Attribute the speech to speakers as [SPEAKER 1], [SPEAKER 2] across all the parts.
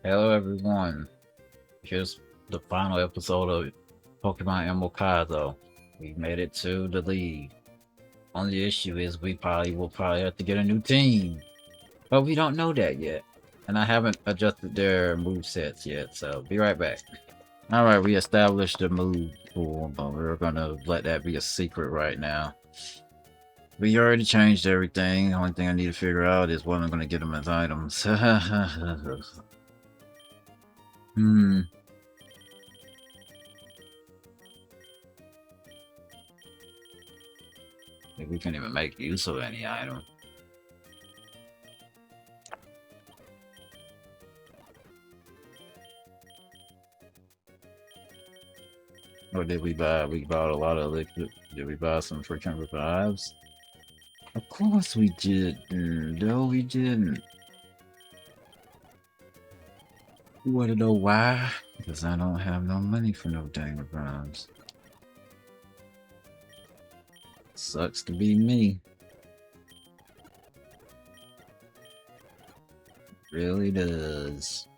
[SPEAKER 1] Hello everyone, here's the final episode of Pokemon Emerald Kaizo. We made it to the league. Only issue is we will probably have to get a new team. But we don't know that yet. And I haven't adjusted their move sets yet, so be right back. Alright, we established the move pool, but we're gonna let that be a secret right now. We already changed everything. The only thing I need to figure out is what I'm gonna get them as items. Hmm. If we can even make use of any item. Or did we buy? We bought a lot of liquid. Did we buy some freaking revives? Of course we didn't. No, we didn't. You want to know why? Because I don't have no money for no dang revives. Sucks to be me. Really does.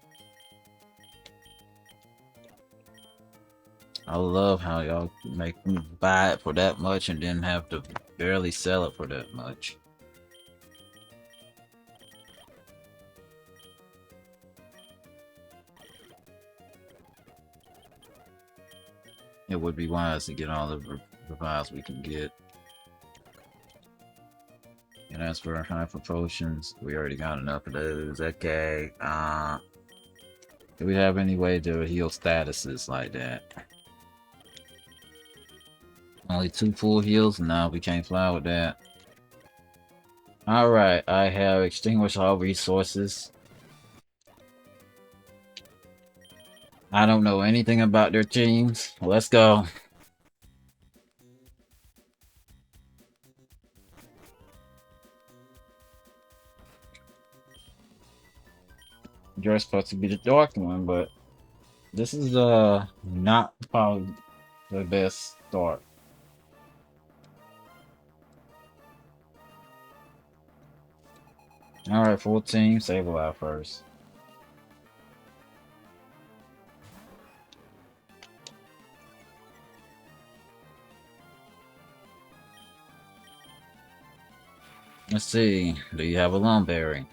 [SPEAKER 1] I love how y'all make me buy it for that much and then have to barely sell it for that much. It would be wise to get all the revives we can get. And as for hyper potions, we already got enough of those. Okay. Do we have any way to heal statuses like that? Only 2 full heals? No, we can't fly with that. Alright, I have extinguished all resources. I don't know anything about their teams. Let's go. You're supposed to be the dark one, but this is not probably the best start. Alright, full team, save alive first. Let's see, do you have a lung berry?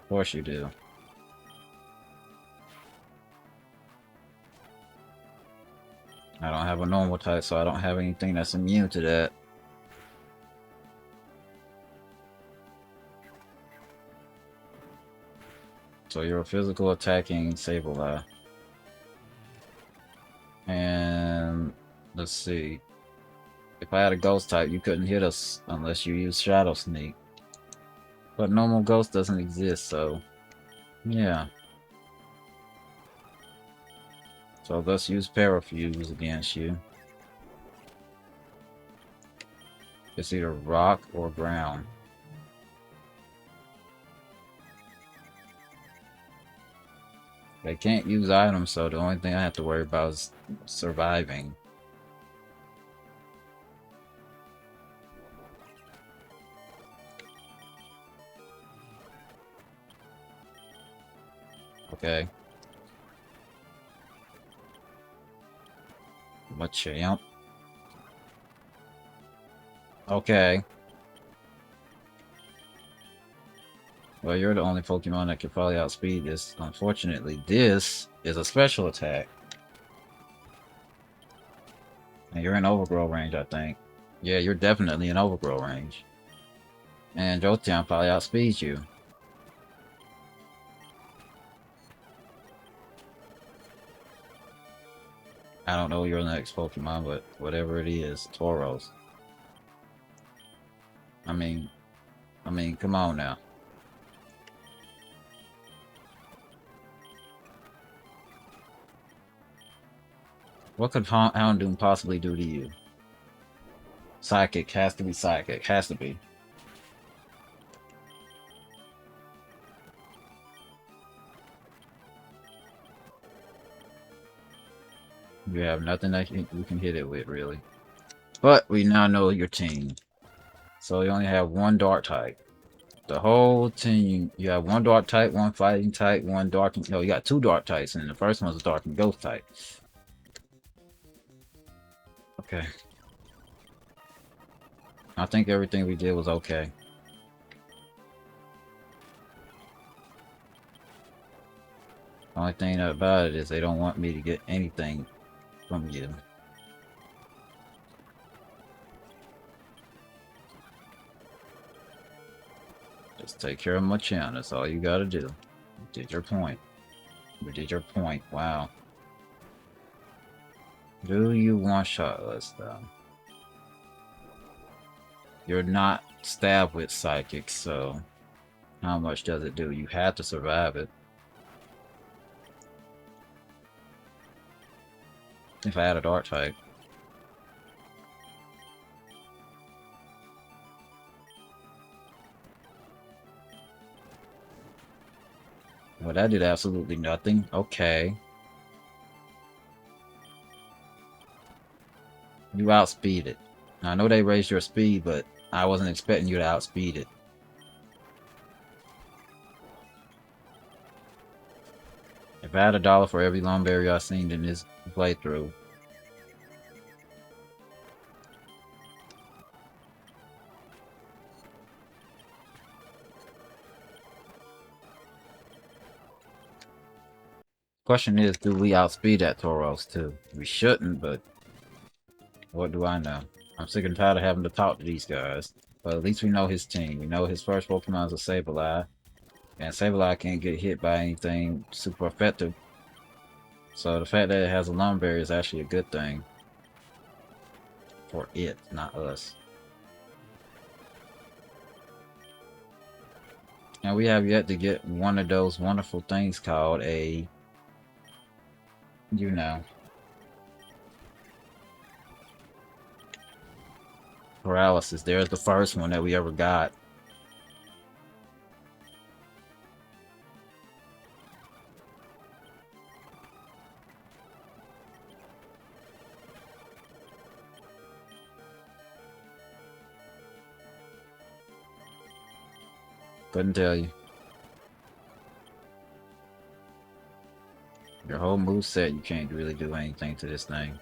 [SPEAKER 1] Of course you do. I don't have a normal type, so I don't have anything that's immune to that. So you're a physical attacking Sableye. And let's see. If I had a ghost type, you couldn't hit us unless you use Shadow Sneak. But normal ghost doesn't exist, so yeah. So let's use Parafuse against you. It's either rock or ground. They can't use items, so the only thing I have to worry about is surviving. Okay. Machamp. Okay. Well, you're the only Pokemon that can probably outspeed this. Unfortunately, this is a special attack. And you're in overgrow range, I think. Yeah, you're definitely in overgrow range. And Jolteon probably outspeeds you. I don't know your next Pokemon, but whatever it is, Tauros. I mean, come on now. What could Houndoom possibly do to you? Psychic, has to be psychic, has to be. You have nothing that you can hit it with, really. But we now know your team. So you only have one dark type. The whole team, you have one dark type, one fighting type, one dark. No, you got two dark types, and the first one's a dark and ghost type. Okay. I think everything we did was okay. Only thing about it is they don't want me to get anything from you. Just take care of my chin. That's all you gotta do. You did your point. You did your point. Wow. Do you one-shot us, though? You're not stabbed with psychic, so how much does it do? You have to survive it. If I had a dark type. Well, that did absolutely nothing. Okay. You outspeed it. Now, I know they raised your speed, but I wasn't expecting you to outspeed it. If I had $1 for every long berry I've seen in this playthrough. Question is, do we outspeed that Tauros too? We shouldn't, but what do I know? I'm sick and tired of having to talk to these guys. But at least we know his team. We know his first Pokemon is a Sableye. And Sableye can't get hit by anything super effective. So the fact that it has a Lum Berry is actually a good thing. For it, not us. And we have yet to get one of those wonderful things called a... You know. Paralysis. There's the first one that we ever got. Couldn't tell you. Your whole moveset, you can't really do anything to this thing.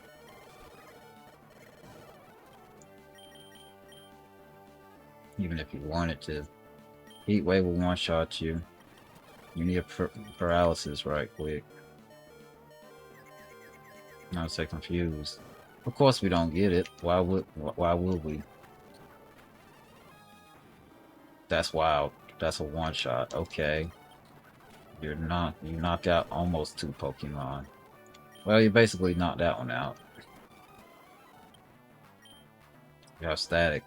[SPEAKER 1] Even if you wanted to. Heat Wave will one-shot you. You need a paralysis right quick. Not so confused. Of course we don't get it. Why would we? That's wild. That's a one-shot. Okay. You knocked out almost 2 Pokemon. Well, you basically knocked that one out. You have static.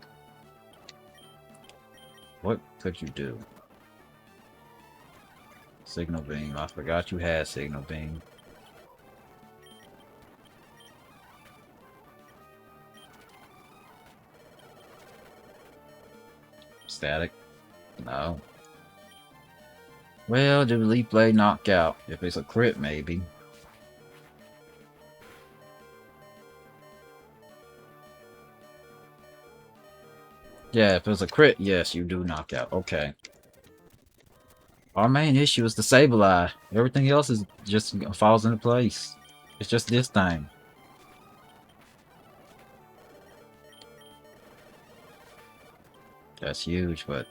[SPEAKER 1] What could you do? Signal Beam. I forgot you had Signal Beam. Static? No. Well, do Leaf Blade knock out? If it's a crit, maybe. Yeah, if it's a crit, yes, you do knock out. Okay. Our main issue is the Sableye. Everything else is just falls into place. It's just this thing. That's huge, but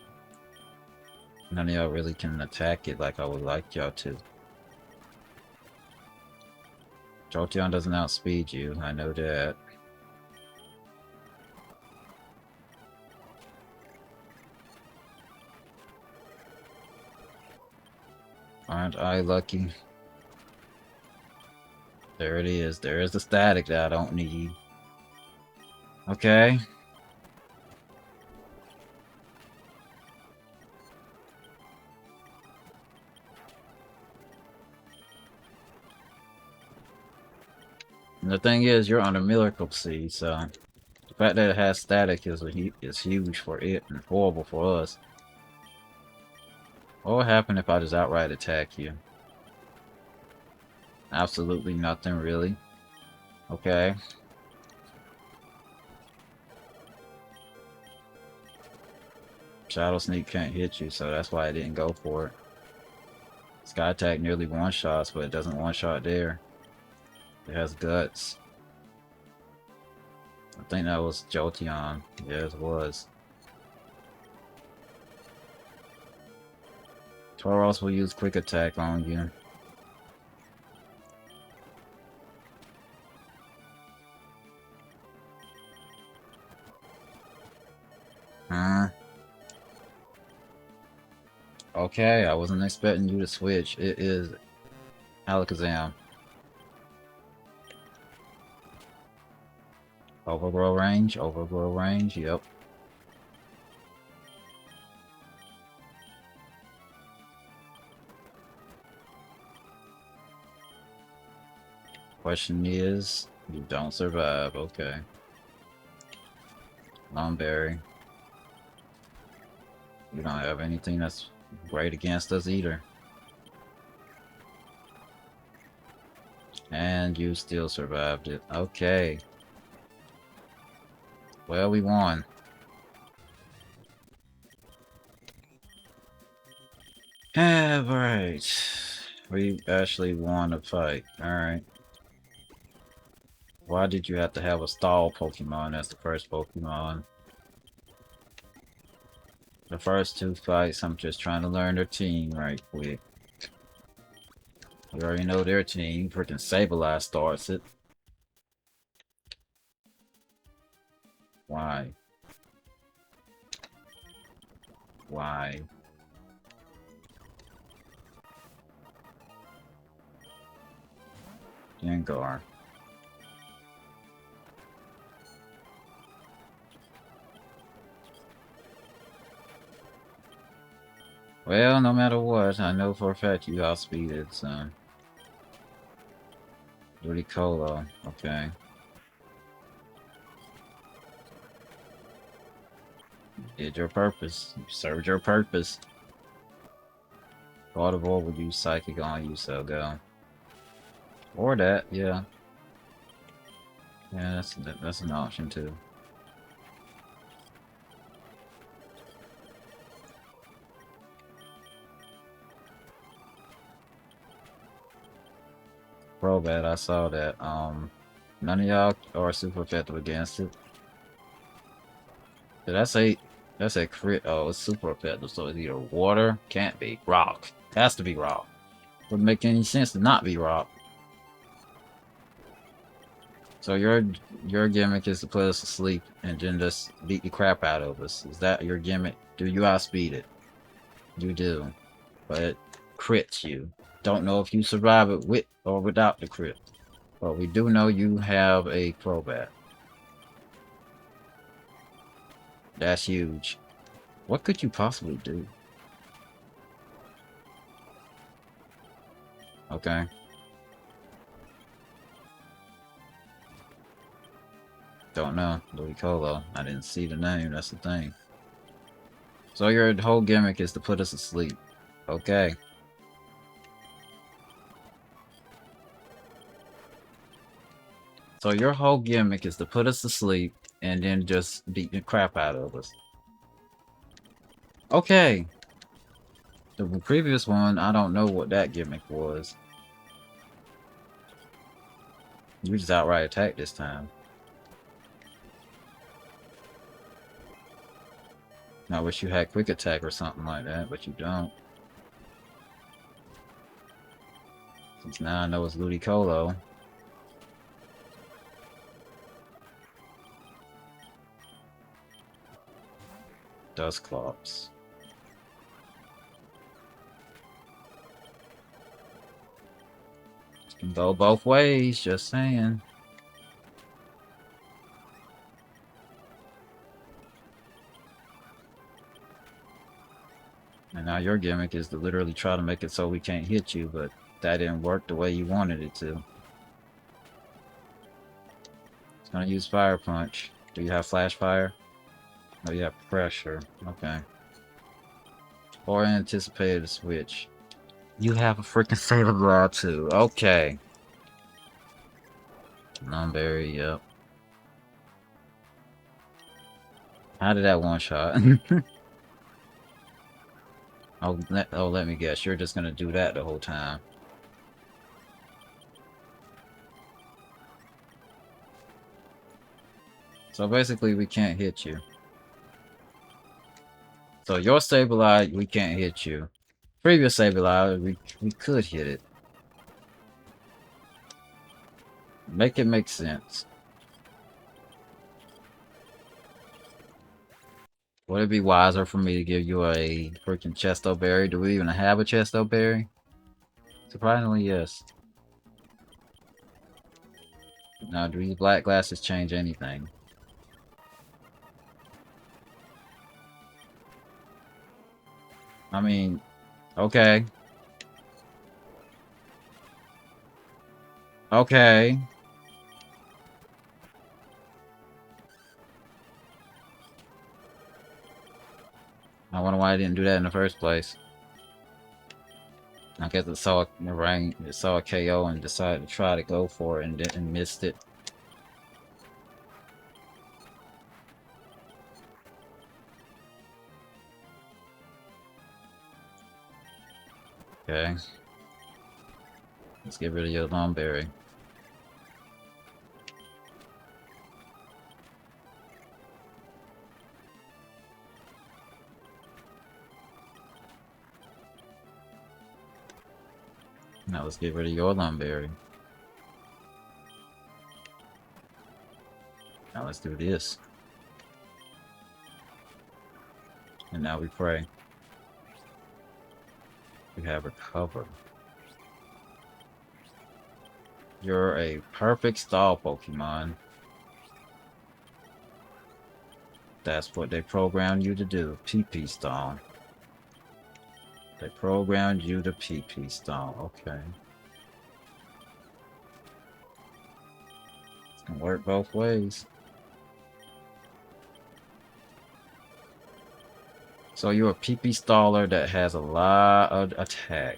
[SPEAKER 1] none of y'all really can attack it like I would like y'all to. Jolteon doesn't outspeed you, I know that. Aren't I lucky? There it is. There is the static that I don't need. Okay. And the thing is, you're on a Miracle Seed, so the fact that it has static is huge for it and horrible for us. What would happen if I just outright attack you? Absolutely nothing, really. Okay. Shadow Sneak can't hit you, so that's why I didn't go for it. Sky Attack nearly one-shots, but it doesn't one-shot there. It has Guts. I think that was Jolteon. Yes, it was. Tauros will use Quick Attack on you. Huh? Okay, I wasn't expecting you to switch. It is Alakazam. Overgrow range, yep. Question is, you don't survive, okay. Lomberry. You don't have anything that's great against us either. And you still survived it. Okay. Well, we won. Alright. We actually won the fight. Alright. Why did you have to have a stall Pokemon as the first Pokemon? The first two fights, I'm just trying to learn their team right quick. We already know their team. Freaking Sableye starts it. Why? Why? Gengar. Well, no matter what, I know for a fact you outspeeded, so... Ludicolo, okay. You did your purpose. You served your purpose. Gardevoir would use Psychic on you, so go. Or that, yeah. Yeah, that's an option too. Crobat, I saw that. None of y'all are super effective against it. Did I say that's a crit? Oh, it's super effective. So it's either water, can't be rock. Has to be rock. Wouldn't make any sense to not be rock. So your gimmick is to put us to sleep and then just beat the crap out of us. Is that your gimmick? Do you outspeed it? You do, but it crits you. Don't know if you survive it with or without the crit. But we do know you have a Crobat. That's huge. What could you possibly do? Okay. Don't know. Ludicolo. I didn't see the name, that's the thing. So your whole gimmick is to put us to sleep. Okay. So your whole gimmick is to put us to sleep and then just beat the crap out of us. Okay. The previous one, I don't know what that gimmick was. You just outright attacked this time. I wish you had quick attack or something like that, but you don't. Since now I know it's Ludicolo. Dusclops. Can go both ways, just saying. And now your gimmick is to literally try to make it so we can't hit you, but that didn't work the way you wanted it to. It's gonna use Fire Punch. Do you have Flash Fire? Oh, you have Pressure. Okay. Or anticipated a switch. You have a freaking Sableye too. Okay. Lomberry, yep. How did that one shot? Let me guess. You're just gonna do that the whole time. So basically, we can't hit you. So your Sableye, we can't hit you. Previous Sableye, we could hit it. Make it make sense. Would it be wiser for me to give you a freaking Chesto Berry? Do we even have a Chesto Berry? Surprisingly, yes. Now, do these black glasses change anything? I mean, okay. Okay. I wonder why I didn't do that in the first place. I guess it saw the rain, it saw a KO and decided to try to go for it and missed it. Okay. Let's get rid of your Lomberry. Now let's get rid of your Lomberry. Now let's do this. And now we pray. We have recovered. You're a perfect stall Pokemon. That's what they programmed you to do. PP stall. They programmed you to PP stall. Okay. It can work both ways. So you're a PP staller that has a lot of attack.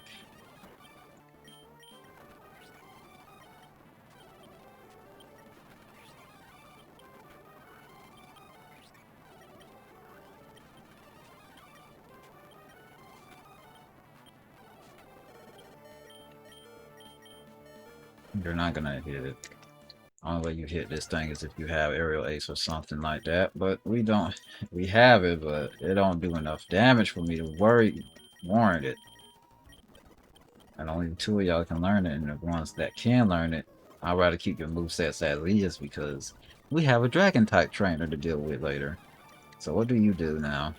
[SPEAKER 1] You're not gonna hit it. Only way you hit this thing is if you have Aerial Ace or something like that. But we don't. We have it, but it don't do enough damage for me to warrant it. And only two of y'all can learn it, and the ones that can learn it, I'd rather keep your movesets as is because we have a Dragon-type trainer to deal with later. So what do you do now?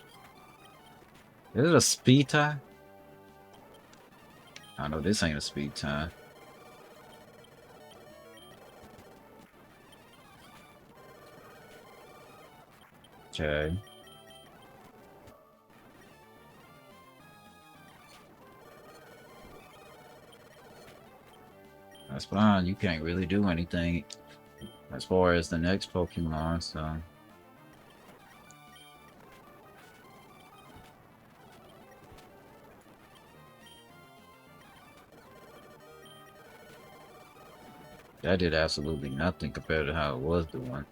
[SPEAKER 1] Is it a speed tie? I know this ain't a speed tie. Okay. That's fine. You can't really do anything as far as the next Pokemon, so... That did absolutely nothing compared to how it was doing.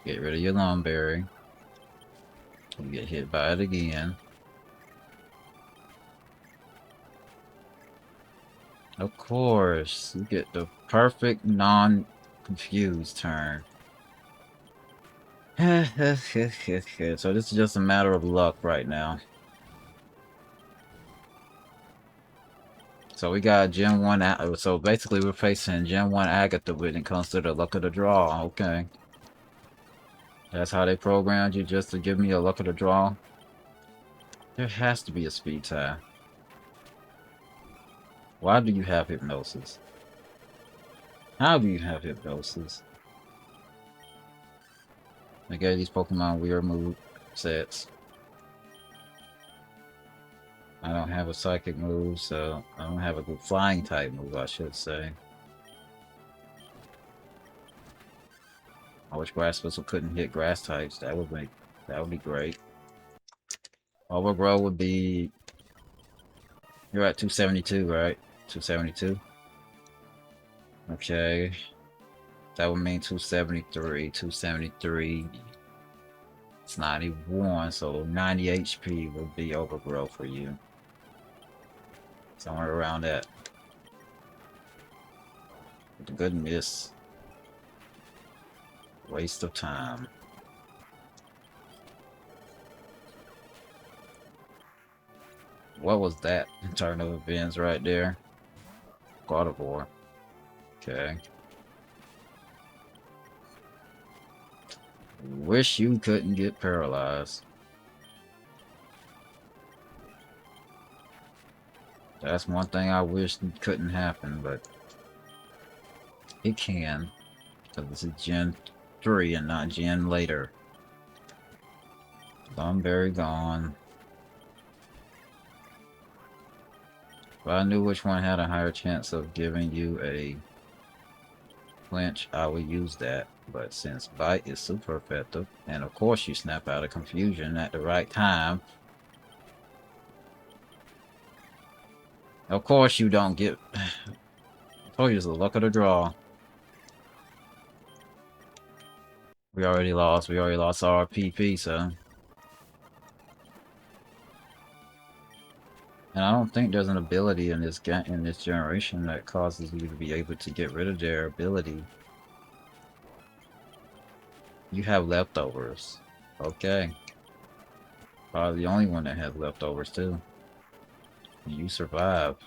[SPEAKER 1] Get rid of your Lomberry. You get hit by it again. Of course, you get the perfect non-confused turn. So this is just a matter of luck right now. So we got Gen 1, so basically we're facing Gen 1 Agatha when it comes to the luck of the draw, okay. That's how they programmed you, just to give me a luck of the draw? There has to be a speed tie. Why do you have Hypnosis? How do you have Hypnosis? I gave these Pokemon weird move sets. I don't have a Psychic move, so I don't have a good Flying type move, I should say. I wish Grass Whistle couldn't hit Grass types. That would be great. Overgrow would be... You're at 272, right? 272? Okay. That would mean 273. 273. It's 91, so 90 HP will be overgrowth for you. Somewhere around that. With a good miss. Waste of time. What was that turn of events right there? God of War. Okay. Wish you couldn't get paralyzed. That's one thing I wish couldn't happen, but it can. Because this is Gen 3 and not Gen later. Thornberry gone. If I knew which one had a higher chance of giving you a flinch, I would use that. But since Bite is super effective, and of course you snap out of confusion at the right time, of course you don't get... I told you it's the luck of the draw. We already lost our PP, so... And I don't think there's an ability in this generation that causes you to be able to get rid of their ability. You have leftovers. Okay. Probably the only one that has leftovers too. You survive.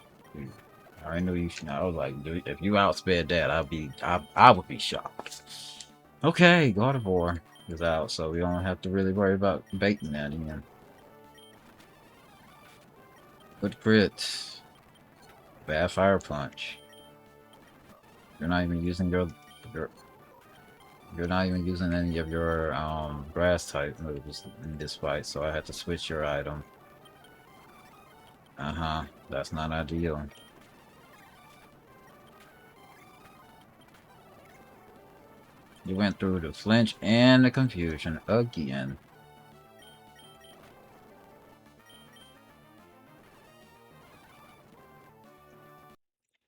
[SPEAKER 1] I knew you should. I was like, dude, if you outsped that, I would be shocked. Okay, God of War is out, so we don't have to really worry about baiting that again. Good crit. Bad fire punch. You're not even using you're not even using any of your grass type moves in this fight, so I had to switch your item. That's not ideal. You went through the flinch and the confusion again.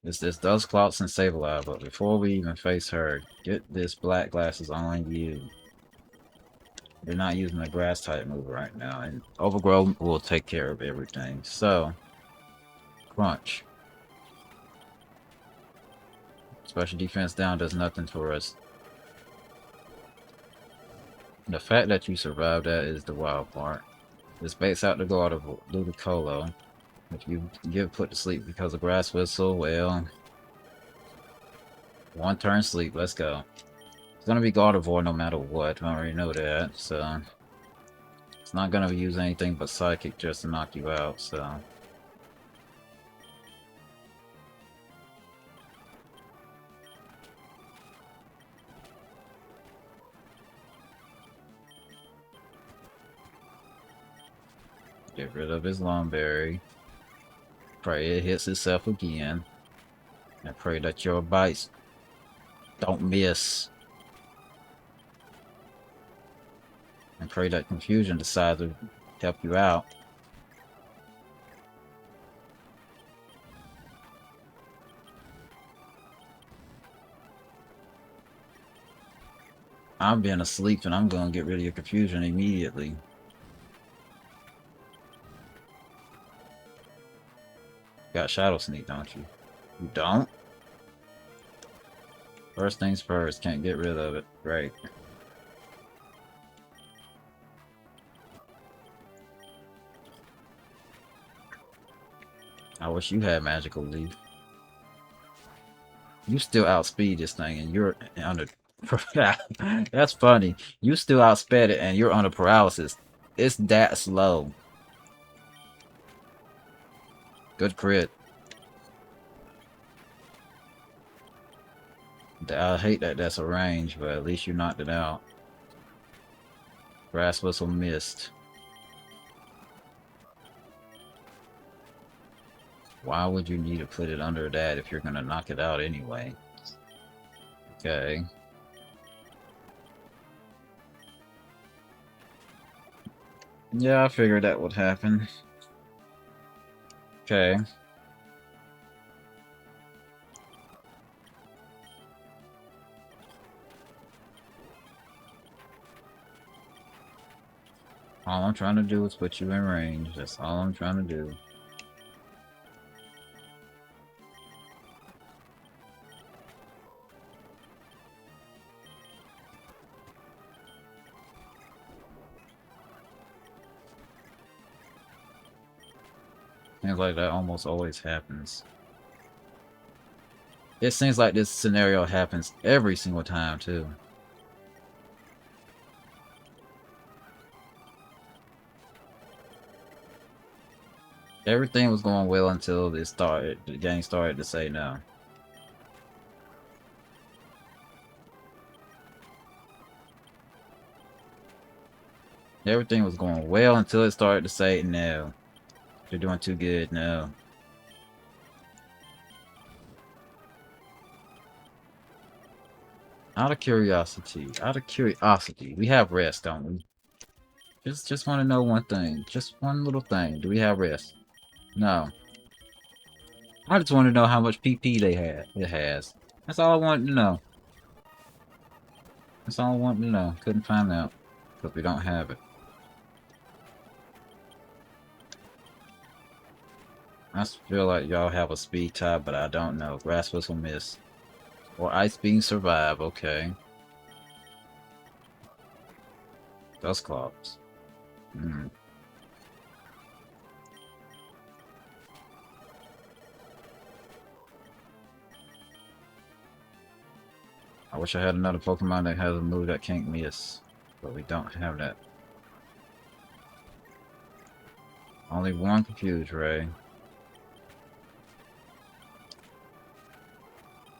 [SPEAKER 1] It's this Dustclops and Sableye, but before we even face her, get this black glasses on you. You're not using the grass type move right now, and Overgrowth will take care of everything. So, Crunch. Special defense down does nothing for us. The fact that you survived that is the wild part. This baits out the guard of Ludicolo. If you get put to sleep because of Grass Whistle, well... One turn sleep, let's go. It's gonna be Gardevoir no matter what, I already know that, so... It's not gonna use anything but Psychic just to knock you out, so... Get rid of his Lomberry. Pray it hits itself again. And pray that your bites don't miss. And pray that Confusion decides to help you out. I'm being asleep and I'm gonna get rid of your Confusion immediately. Got Shadow Sneak, don't you? You don't? First things first, can't get rid of it. Great. I wish you had Magical Leaf. You still outspeed this thing and you're under... That's funny. You still outsped it and you're under paralysis. It's that slow. Good crit. I hate that that's a range, but at least you knocked it out. Grass Whistle missed. Why would you need to put it under that if you're gonna knock it out anyway? Okay. Yeah, I figured that would happen. Okay. All I'm trying to do is put you in range. That's all I'm trying to do. Seems like that almost always happens. It seems like this scenario happens every single time, too. Everything was going well until the game started to say no. Everything was going well until it started to say no. You're doing too good, no. Out of curiosity, we have rest, don't we? Just want to know one thing. Just one little thing. Do we have rest? No. I just want to know how much PP it has. That's all I wanted to know. That's all I wanted to know. Couldn't find out. Because we don't have it. I feel like y'all have a speed tie, but I don't know. Grass Whistle miss. Or Ice Beam survive, okay. Dust Claws. Hmm. I wish I had another Pokemon that has a move that can't miss. But we don't have that. Only one Confuse Ray.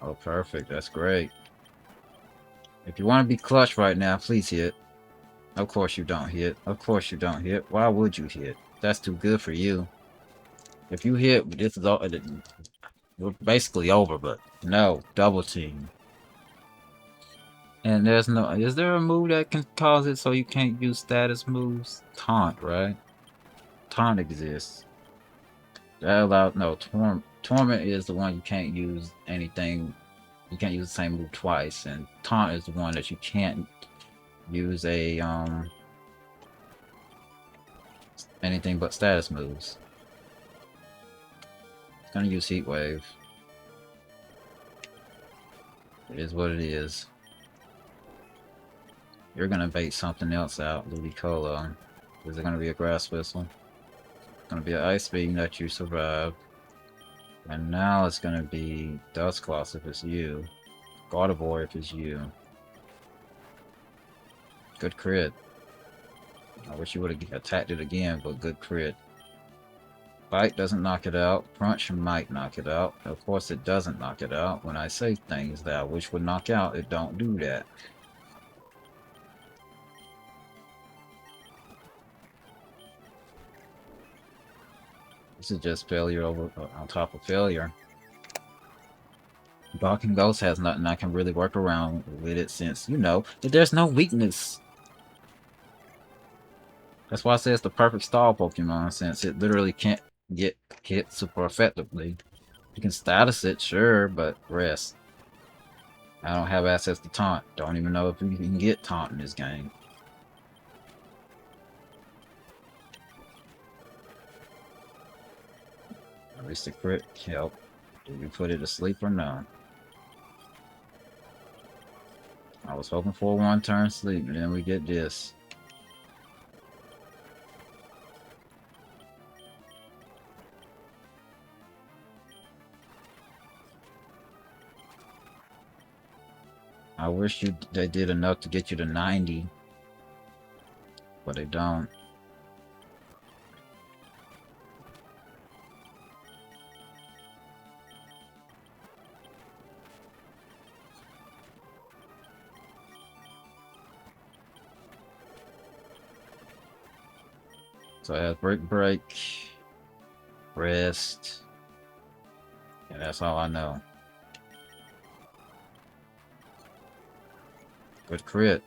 [SPEAKER 1] Oh, perfect. That's great. If you want to be clutch right now, please hit. Of course you don't hit. Of course you don't hit. Why would you hit? That's too good for you. If you hit, this is all. We're basically over, but no. Double team. And there's no... Is there a move that can cause it so you can't use status moves? Taunt, right? Taunt exists. That allows... No, Torment is the one you can't use anything... You can't use the same move twice. And Taunt is the one that you can't use anything but status moves. It's gonna use Heat Wave. It is what it is. You're gonna bait something else out, Ludicolo. Is it gonna be a Grass Whistle? It's gonna be an Ice Beam that you survive. And now it's gonna be Dust Claws if it's you. Gardevoir if it's you. Good crit. I wish you would have attacked it again, but good crit. Bite doesn't knock it out. Crunch might knock it out. Of course it doesn't knock it out. When I say things that I wish would knock out, it don't do that. This is just failure on top of failure. Barking Ghost has nothing I can really work around with it since, you know, that there's no weakness. That's why I say it's the perfect stall Pokemon, since it literally can't get hit super effectively. You can status it, sure, but rest. I don't have access to Taunt. Don't even know if you can get Taunt in this game. At least the crit help. Do we put it to sleep or no? I was hoping for a one-turn sleep, and then we get this. I wish they did enough to get you to 90, but they don't. So I have break, rest, and that's all I know. Good crit.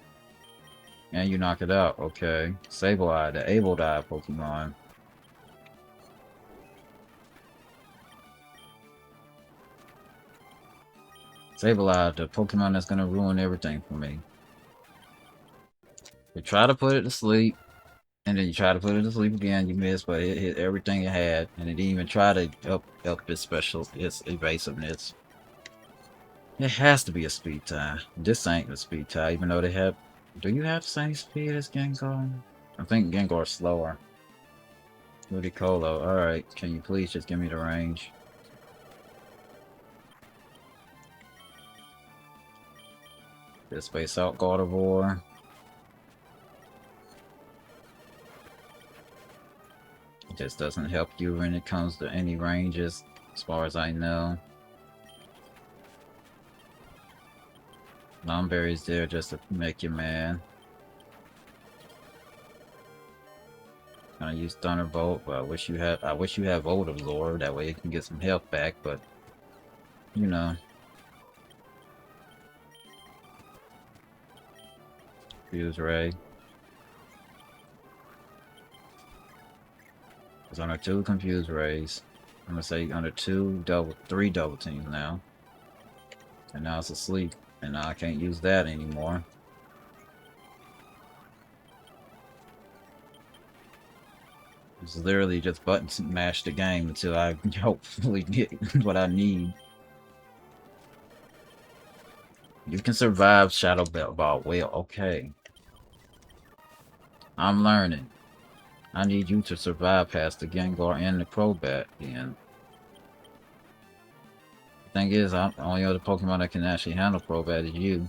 [SPEAKER 1] And you knock it out, okay. Sableye, the Able-Die Pokemon. Sableye, the Pokemon that's gonna ruin everything for me. We try to put it to sleep, And then you try to put it to sleep again, you miss, but it hit everything it had, and it didn't even try to up its evasiveness. It has to be a speed tie. This ain't a speed tie, even though they have. Do you have the same speed as Gengar? I think Gengar's slower. Ludicolo, alright. Can you please just give me the range? Just space out Gardevoir. It just doesn't help you when it comes to any ranges, as far as I know. Lomberry's there just to make you mad. Gonna use Thunderbolt, but I wish you had Volt Absorb, that way you can get some health back, but you know. Fuse Ray. It's under 2 Confuse Rays. I'm gonna say under 3 double teams now. And now it's asleep. And now I can't use that anymore. It's literally just button mash the game until I hopefully get what I need. You can survive Shadow Ball well, okay. I'm learning. I need you to survive past the Gengar and the Crobat, and the thing is, the only other Pokemon that can actually handle Crobat is you.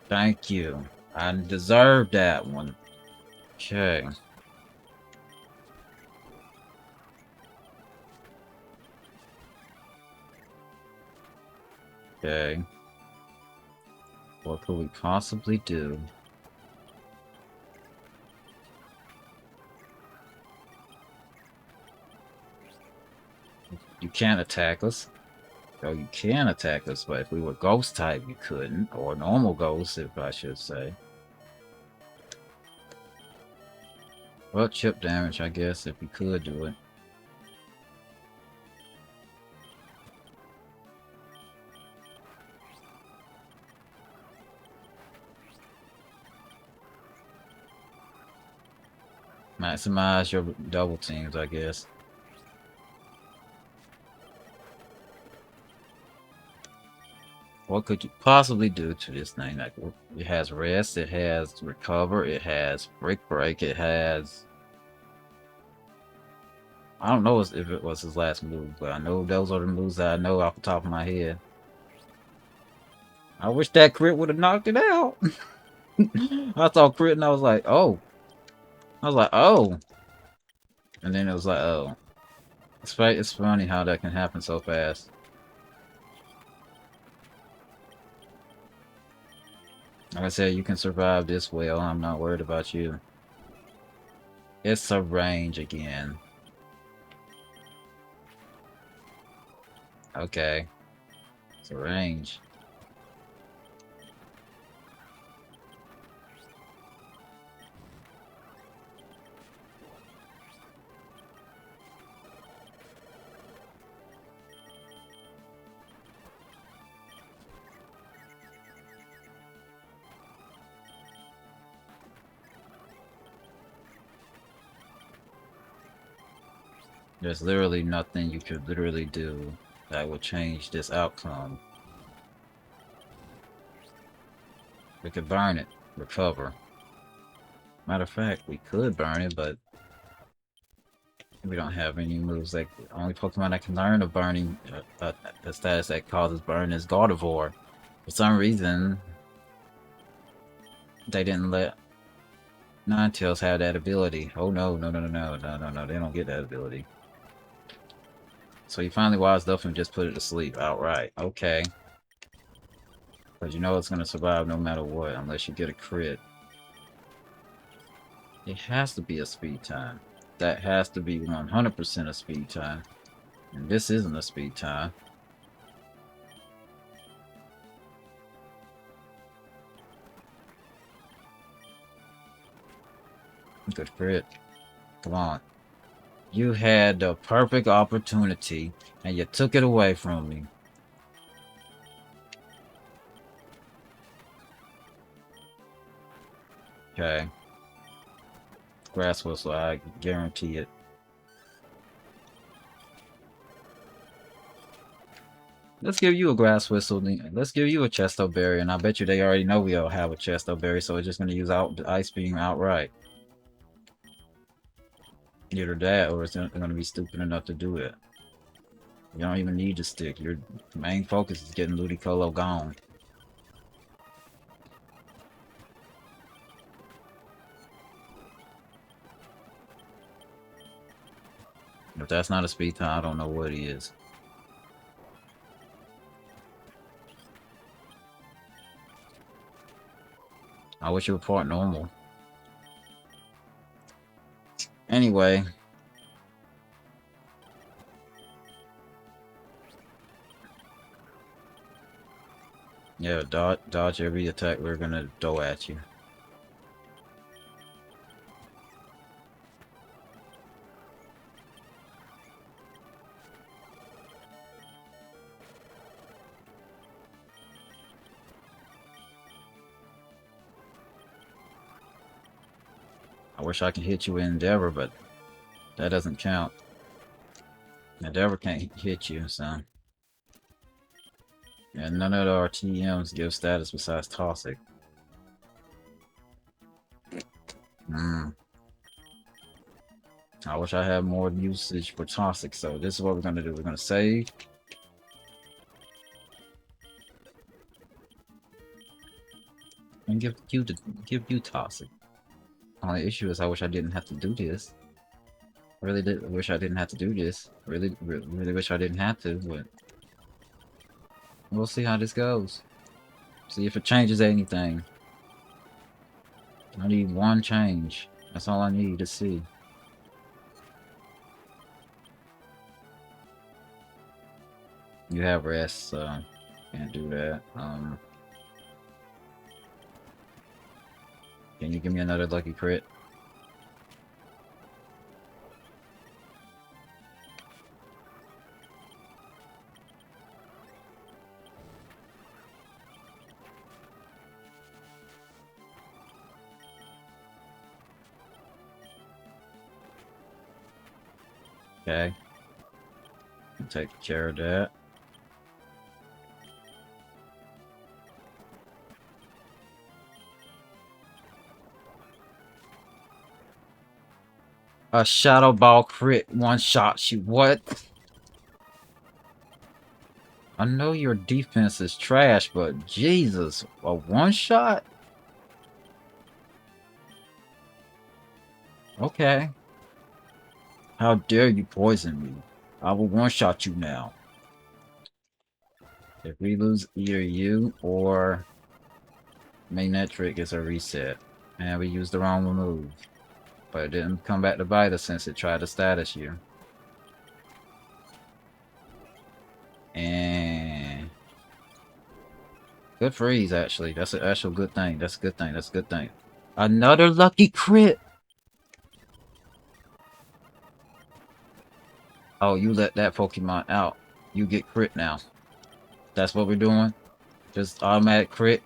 [SPEAKER 1] Thank you. I deserve that one. Okay. Okay. What could we possibly do? You can't attack us. Oh, you can attack us, but if we were Ghost type, you couldn't. Or normal Ghost, if I should say. Well, chip damage, I guess, if you could do it. Maximize your double teams, I guess. What could you possibly do to this thing? Like, it has rest, it has recover, it has brick break, it has. I don't know if it was his last move, but I know those are the moves that I know off the top of my head. I wish that crit would have knocked it out. I saw crit and I was like, oh. I was like, oh. And then it was like, oh. It's funny how that can happen so fast. Like I said, you can survive this well. I'm not worried about you. It's a range again. Okay. It's a range. There's literally nothing you could literally do that would change this outcome. We could burn it, recover. Matter of fact, we could burn it, but we don't have any moves. Like, the only Pokemon that can learn a burning, a status that causes burn is Gardevoir. For some reason, they didn't let Ninetales have that ability. Oh no, no, no, no, no, no, no, no, they don't get that ability. So he finally wised up and just put it to sleep outright. Okay. But you know it's gonna survive no matter what, unless you get a crit. It has to be a speed time. That has to be 100% a speed time. And this isn't a speed time. Good crit. Come on. You had the perfect opportunity, and you took it away from me. Okay. Grass whistle, I guarantee it. Let's give you a grass whistle. Let's give you a chesto berry, and I bet you they already know we all have a chesto berry, so we're just gonna use out the ice beam outright. Either that, or it's gonna be stupid enough to do it. You don't even need the stick. Your main focus is getting Ludicolo gone. If that's not a speed time, I don't know what he is. I wish you were part normal. Anyway. Yeah, dodge every attack we're gonna throw at you. I wish I could hit you with Endeavor, but that doesn't count. Endeavor can't hit you, so. And none of our TMs give status besides Toxic. I wish I had more usage for Toxic, so this is what we're gonna do. We're gonna save. And give you Toxic. Only issue is I wish I didn't have to do this. I really did wish I didn't have to do this. Really wish I didn't have to, but we'll see how this goes. See if it changes anything. I need one change. That's all I need to see. You have rest, so can't do that. Can you give me another lucky crit? Okay. I'll take care of that. A Shadow Ball crit one shot you. What? I know your defense is trash, but Jesus, a one shot? Okay. How dare you poison me? I will one shot you now. If we lose either you or Magnetric, it's a reset. And we used the wrong move. But it didn't come back to bite us since it tried to status you. And good freeze, actually. That's an actual good thing. That's a good thing. That's a good thing. Another lucky crit! Oh, you let that Pokemon out. You get crit now. That's what we're doing? Just automatic crit?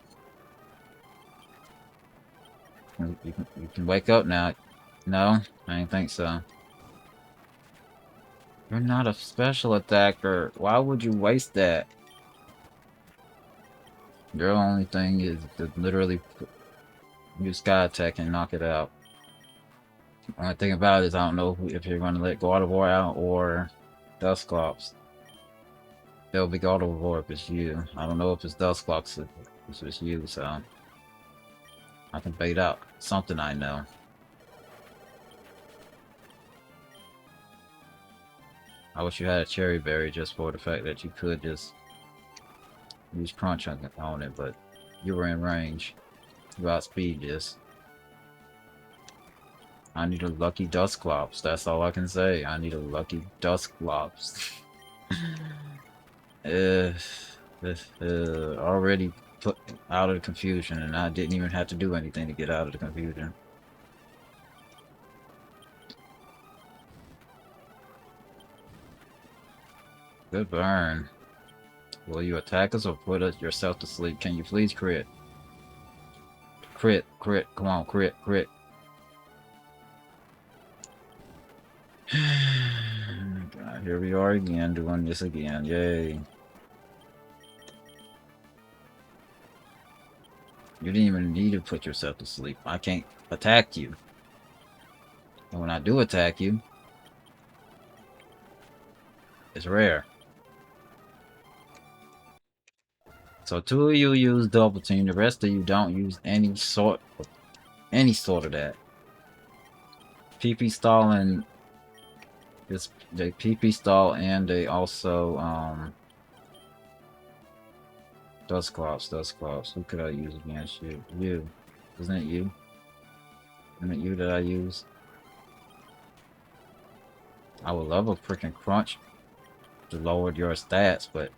[SPEAKER 1] You can wake up now. No? I didn't think so. You're not a special attacker. Why would you waste that? Your only thing is to literally use Sky Attack and knock it out. The only thing about it is I don't know if you're going to let Gardevoir out or Dusclops. It'll be Gardevoir if it's you. I don't know if it's Dusclops if it's you, so I can bait out something I know. I wish you had a Cherry Berry just for the fact that you could just use Crunch on it, but you were in range. You outspeed this. I need a lucky Dusclops. That's all I can say. I need a lucky Dusclops. Already put out of the confusion, and I didn't even have to do anything to get out of the confusion. Good burn. Will you attack us or put yourself to sleep? Can you please crit? Crit, crit, come on, crit, crit. God, here we are again, doing this again. Yay. You didn't even need to put yourself to sleep. I can't attack you. And when I do attack you, it's rare. So 2 of you use double team, the rest of you don't use any sort of that. PP stalling is they PP stall and they also dust clops. Who could I use against you? You. Isn't it you? Isn't it you that I use? I would love a freaking crunch to lower your stats, but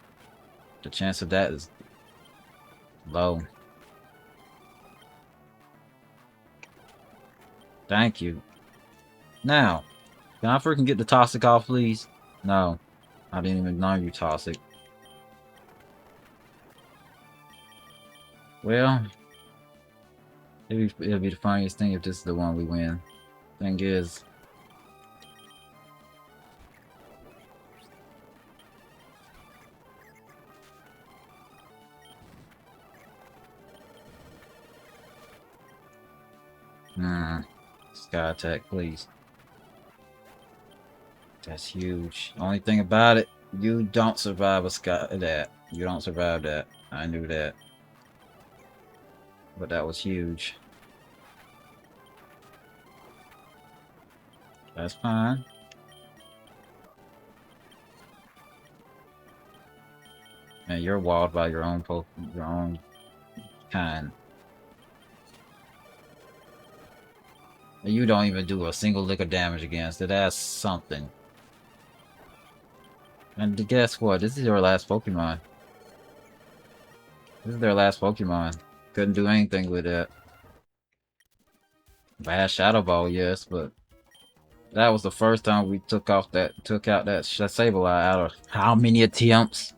[SPEAKER 1] the chance of that is low. Thank you. Now, can I freaking get the toxic off, please? No. I didn't even know you toxic. Well, it'll be the funniest thing if this is the one we win. Thing is, Sky attack, please. That's huge. Only thing about it, you don't survive that. You don't survive that. I knew that. But that was huge. That's fine. And you're walled by your own kind. And you don't even do a single lick of damage against it. That's something. And guess what? This is your last Pokemon. This is their last Pokemon. Couldn't do anything with it. Bad Shadow Ball, yes, but that was the first time we took out that Sableye out of how many attempts?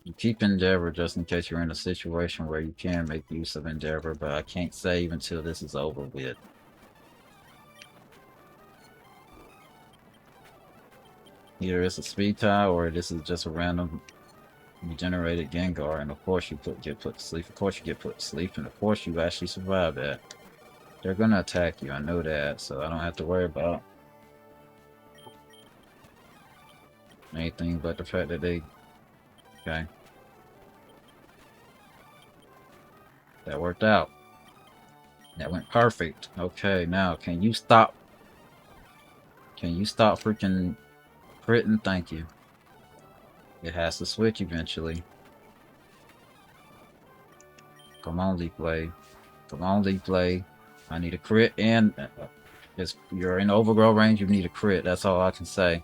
[SPEAKER 1] You keep Endeavor just in case you're in a situation where you can make use of Endeavor, but I can't save until this is over with. Either it's a speed tie or this is just a random generated Gengar, and of course you get put to sleep. Of course you get put to sleep, and of course you actually survive that. They're gonna attack you, I know that, so I don't have to worry about anything but the fact that they... Okay. That worked out. That went perfect. Okay, now can you stop? Can you stop freaking critting? Thank you. It has to switch eventually. Come on, Leaf Blade. Come on, Leaf Blade. I need a crit, and you're in overgrow range, you need a crit. That's all I can say.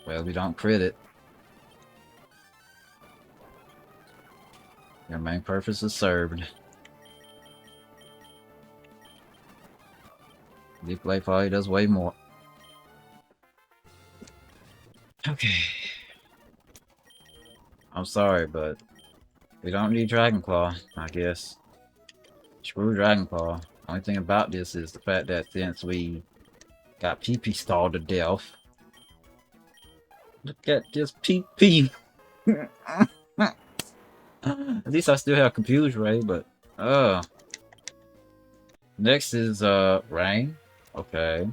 [SPEAKER 1] Well, we don't crit it. Your main purpose is served. Leaf Blade probably does way more. Okay. I'm sorry, but we don't need Dragon Claw, I guess. Screw Dragon Claw. Only thing about this is the fact that since we got PP stalled to death. Look at this PP. At least I still have Confuse Ray, but next is Rain. Okay.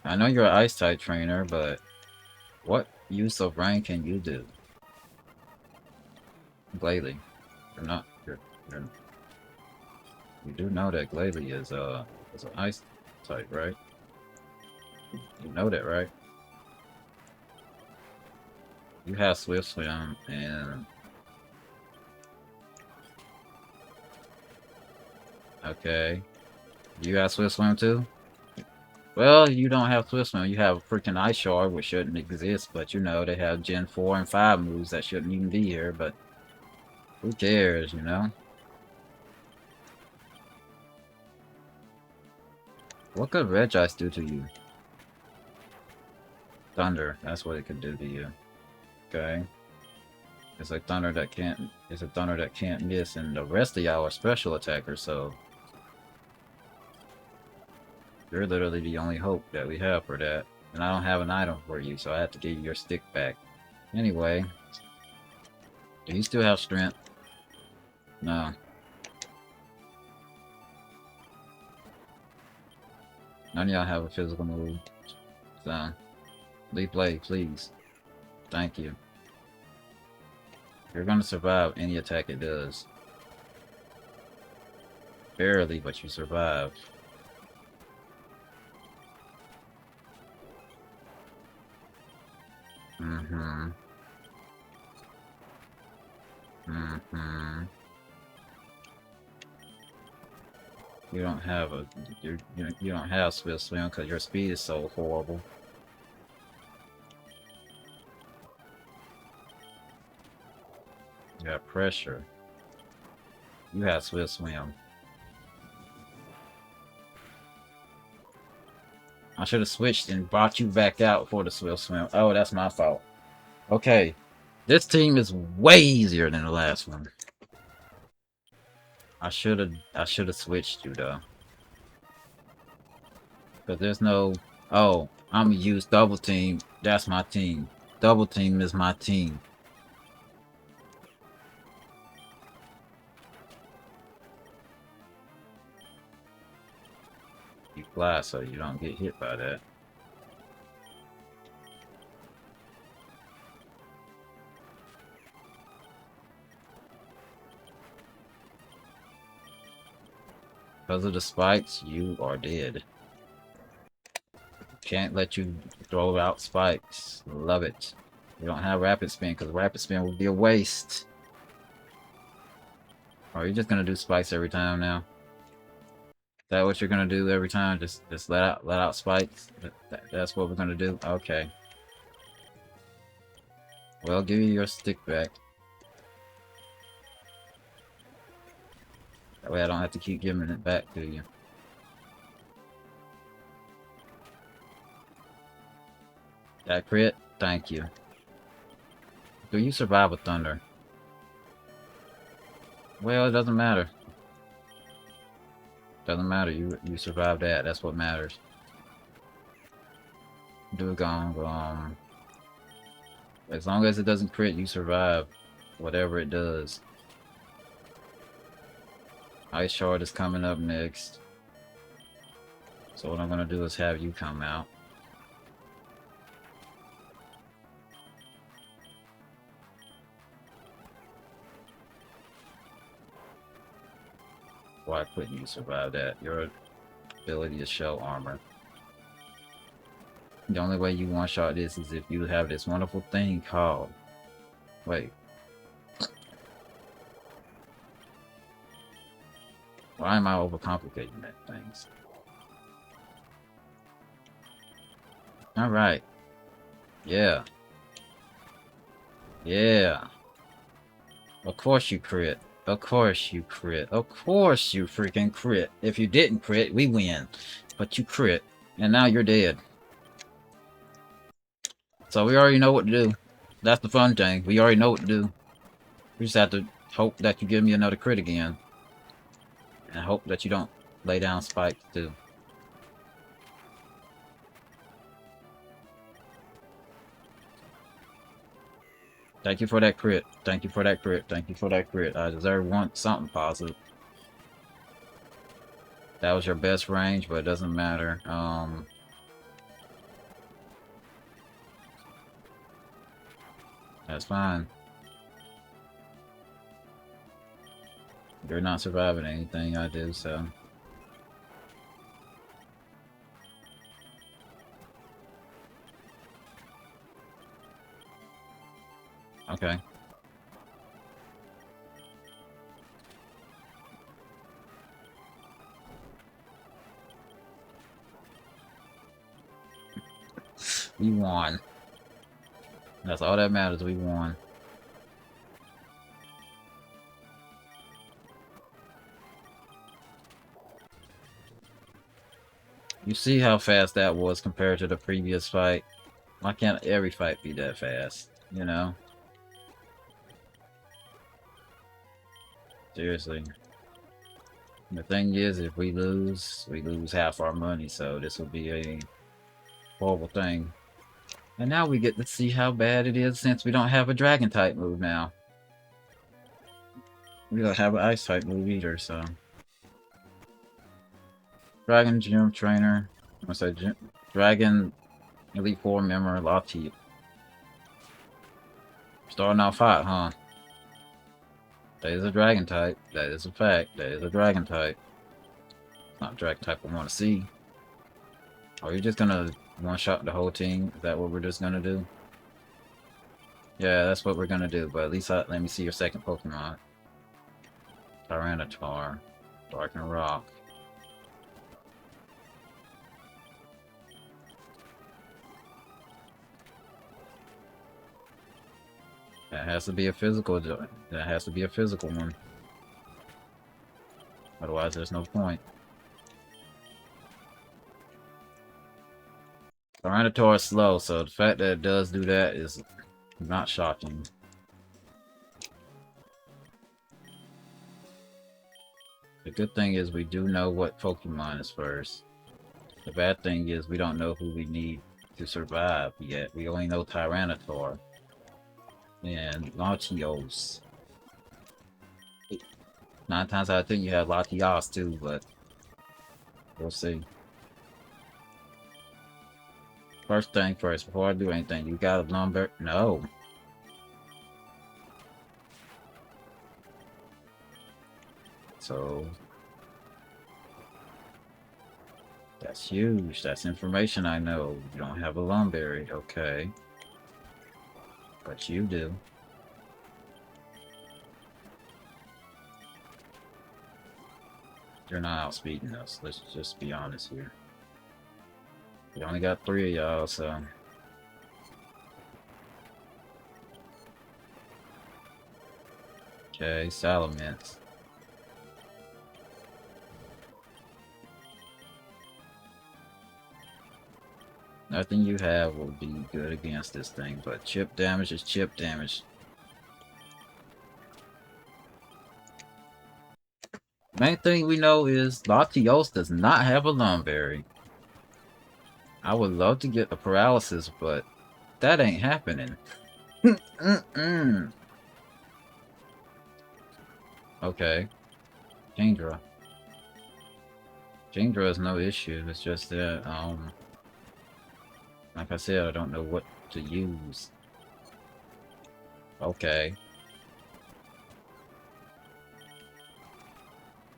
[SPEAKER 1] I know you're an Ice type trainer, but what use of Rain can you do? Glalie. You do know that Glalie is an Ice type, right? You know that, right? You have Swift Swim, and... Okay. You have Swift Swim too? Well, you don't have Swift Swim. You have a freaking Ice Shard, which shouldn't exist, but you know, they have Gen 4 and 5 moves that shouldn't even be here, but... Who cares, you know? What could Red Ice do to you? Thunder. That's what it could do to you. Okay. It's a thunder that can't. It's a thunder that can't miss, and the rest of y'all are special attackers. So you're literally the only hope that we have for that. And I don't have an item for you, so I have to give you your stick back. Anyway, do you still have strength? No. None of y'all have a physical move. So, leave play, please. Thank you. You're gonna survive any attack it does. Barely, but you survive. Mm-hmm. Mm-hmm. You don't have a you don't have swift swim because your speed is so horrible. You have pressure. You have swift swim. I should have switched and brought you back out for the swift swim. Oh, that's my fault. Okay. This team is way easier than the last one. I should have switched you though. Cause there's no oh, I'm gonna use double team. That's my team. Double team is my team. You fly so you don't get hit by that. Because of the spikes, you are dead. Can't let you throw out spikes. Love it. You don't have rapid spin because rapid spin would be a waste. Are you just gonna do spikes every time now? Is that what you're gonna do every time? Just let out spikes? That's what we're gonna do? Okay. Well, give you your stick back. That way I don't have to keep giving it back to you. That crit? Thank you. Do you survive with thunder? Well, it doesn't matter. Doesn't matter. You survived that. That's what matters. Do it gone. As long as it doesn't crit, you survive. Whatever it does. Ice Shard is coming up next. So what I'm gonna do is have you come out. Why couldn't you survive that? Your ability to show armor. The only way you one-shot this is if you have this wonderful thing called... Wait. Why am I overcomplicating that things? Alright. Yeah. Yeah. Of course you crit. Of course you crit. Of course you freaking crit. If you didn't crit, we win. But you crit. And now you're dead. So we already know what to do. That's the fun thing. We already know what to do. We just have to hope that you give me another crit again. And hope that you don't lay down spikes too. Thank you for that crit. Thank you for that crit. Thank you for that crit. I deserve something positive. That was your best range, but it doesn't matter. That's fine. You're not surviving anything I do, so... Okay. We won. That's all that matters, we won. You see how fast that was compared to the previous fight? Why can't every fight be that fast? You know? Seriously. The thing is, if we lose half our money, so this will be a horrible thing. And now we get to see how bad it is since we don't have a dragon type move now. We don't have an ice type move either, so. Dragon Gym Trainer. I say Dragon Elite Four member Lati. Starting off hot, huh? That is a dragon type. That is a fact. That is a dragon type. Not dragon type I want to see. Are you just gonna one-shot the whole team? Is that what we're just gonna do? Yeah, that's what we're gonna do, but at least let me see your second Pokemon. Tyranitar. Dark and Rock. That has to be a physical. That has to be a physical one. Otherwise, there's no point. Tyranitar is slow, so the fact that it does do that is not shocking. The good thing is we do know what Pokemon is first. The bad thing is we don't know who we need to survive yet. We only know Tyranitar and Latios. 9 times out of 10 you have Latios too, but we'll see. First thing first, before I do anything, you got a number? No. So that's huge. That's information I know. You don't have a Lumberry, okay. But you do. You're not outspeeding us. Let's just be honest here. We only got 3 of y'all, so. Okay, Salamence. Nothing you have will be good against this thing, but chip damage is chip damage. Main thing we know is Latios does not have a Lumberry. I would love to get the paralysis, but that ain't happening. Okay. Kingdra. Kingdra is no issue, it's just that, like I said, I don't know what to use. Okay.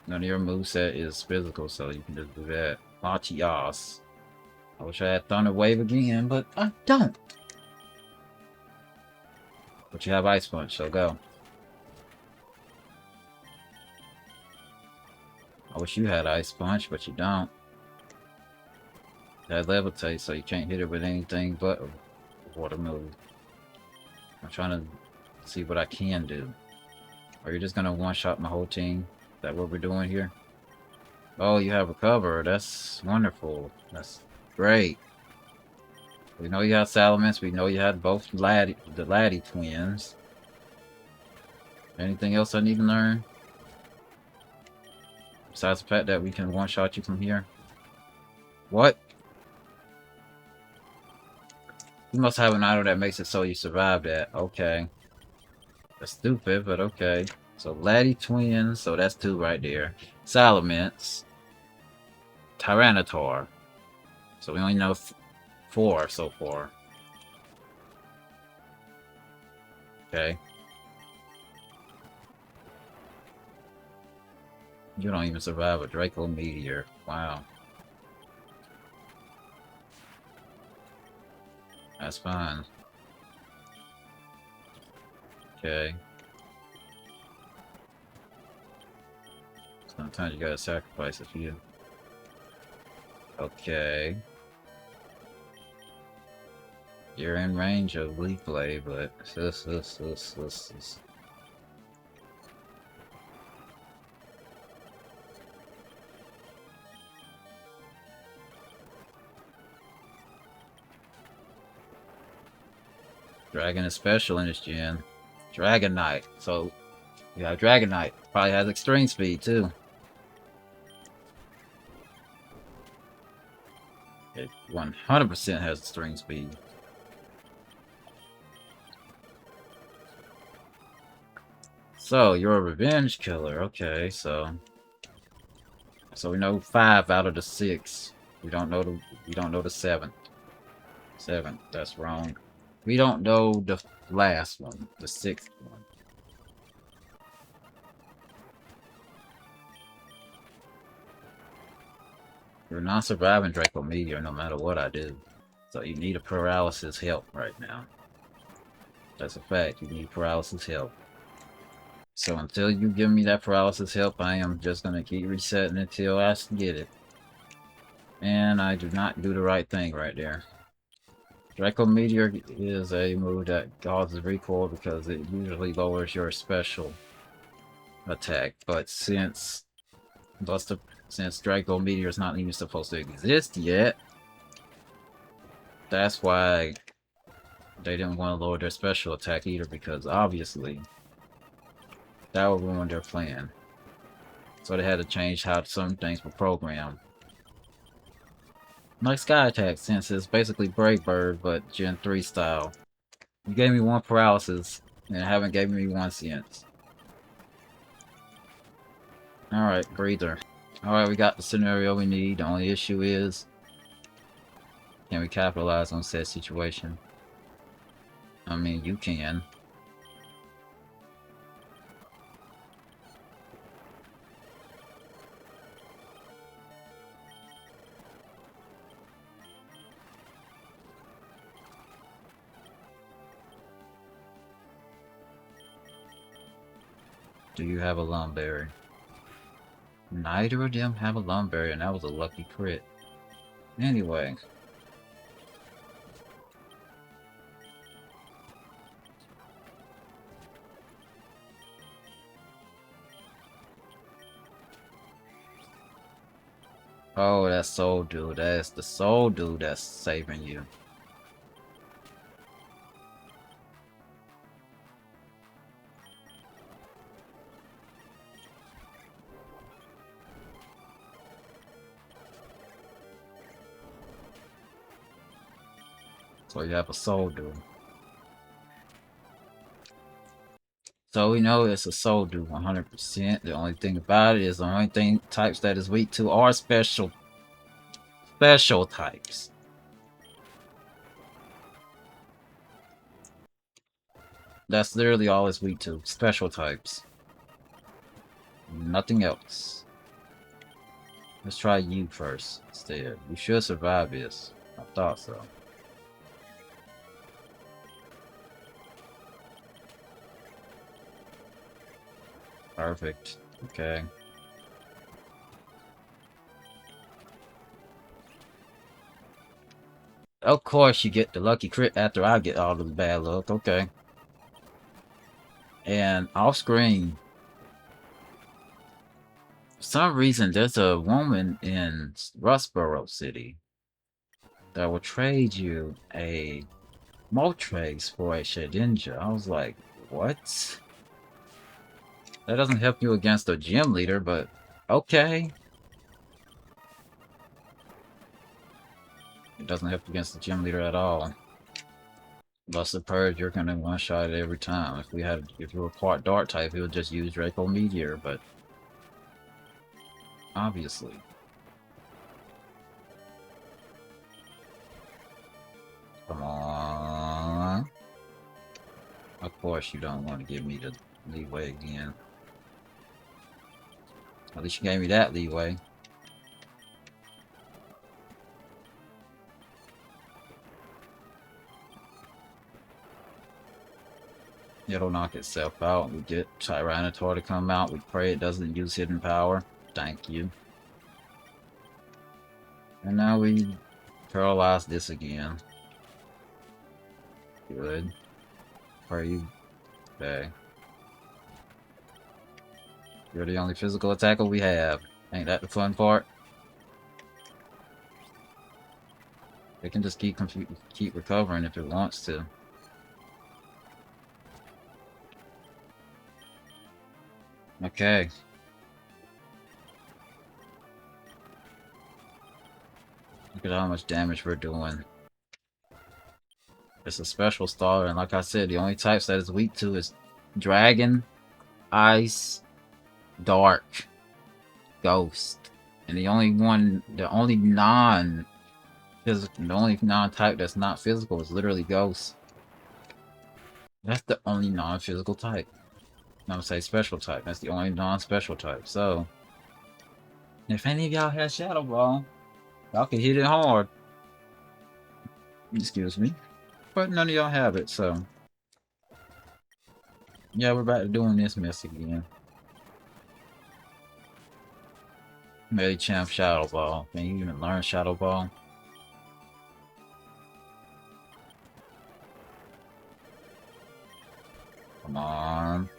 [SPEAKER 1] None of your moveset is physical, so you can just do that. Latias. I wish I had Thunder Wave again, but I don't. But you have Ice Punch, so go. I wish you had Ice Punch, but you don't. That Levitate, so you can't hit it with anything but a water move. I'm trying to see what I can do. Are you just gonna one-shot my whole team? Is that what we're doing here? Oh, you have Recover. That's wonderful. That's great. We know you have Salamence. We know you had both the Laddie twins. Anything else I need to learn? Besides the fact that we can one-shot you from here? What? You must have an item that makes it so you survive that. Okay. That's stupid, but okay. So Laddie twins, so that's 2 right there. Salamence. Tyranitar. So we only know 4 so far. Okay. You don't even survive a Draco Meteor. Wow. That's fine. Okay. Sometimes you gotta sacrifice a few. Okay. You're in range of Leaf Blade, but this. Dragon is special in this gen. Dragon Knight. So, yeah, Dragon Knight. Probably has extreme speed, too. It 100% has extreme speed. So, you're a revenge killer. Okay, so we know 5 out of the 6. We don't know the 7th. 7th, that's wrong. We don't know the last one, the 6th one. You're not surviving Draco Meteor no matter what I do. So you need a paralysis help right now. That's a fact. You need paralysis help. So until you give me that paralysis help, I am just going to keep resetting until I get it. And I do not do the right thing right there. Draco Meteor is a move that causes recoil because it usually lowers your special attack. But since Draco Meteor is not even supposed to exist yet, that's why they didn't want to lower their special attack either, because obviously that would ruin their plan. So they had to change how some things were programmed. Like Sky Attack, since it's basically Brave Bird, but Gen 3 style. You gave me 1 paralysis, and haven't given me 1 since. Alright, breather. Alright, we got the scenario we need. The only issue is, can we capitalize on said situation? I mean, you can. Do you have a Lumberry? Neither of them have a Lumberry, and that was a lucky crit. Anyway. Oh, that soul dude. That's the soul dude that's saving you. So you have a soul dude. So we know it's a soul dude 100%. The only thing about it is the only thing types that is weak to are special types. That's literally all it's weak to. Special types. Nothing else. Let's try you first instead. You should survive this. I thought so. Perfect. Okay. Of course you get the lucky crit after I get all the bad luck. Okay. And off screen, for some reason, there's a woman in Rustboro City that will trade you a Moltres for a Shedinja. I was like, what? That doesn't help you against a gym leader, but okay. It doesn't help against the gym leader at all. Lusted Purge, you're gonna one-shot it every time. If you were part Dark type, he would just use Draco Meteor, but obviously. Come on. Of course you don't want to give me the leeway again. At least you gave me that leeway. It'll knock itself out. We get Tyranitar to come out. We pray it doesn't use hidden power. Thank you. And now we paralyze this again. Good. Pray you. Okay. You're the only physical attacker we have. Ain't that the fun part? It can just keep recovering if it wants to. Okay. Look at how much damage we're doing. It's a special starter, and like I said, the only types that it's weak to is Dragon, Ice, Dark, Ghost. And the only non-type that's not physical is literally Ghost. That's the only non-physical type. I'm gonna say special type. That's the only non-special type. So, if any of y'all has Shadow Ball, y'all can hit it hard. Excuse me. But none of y'all have it, so. Yeah, we're back to doing this mess again. Champ Shadow Ball. Can you even learn Shadow Ball? Come on.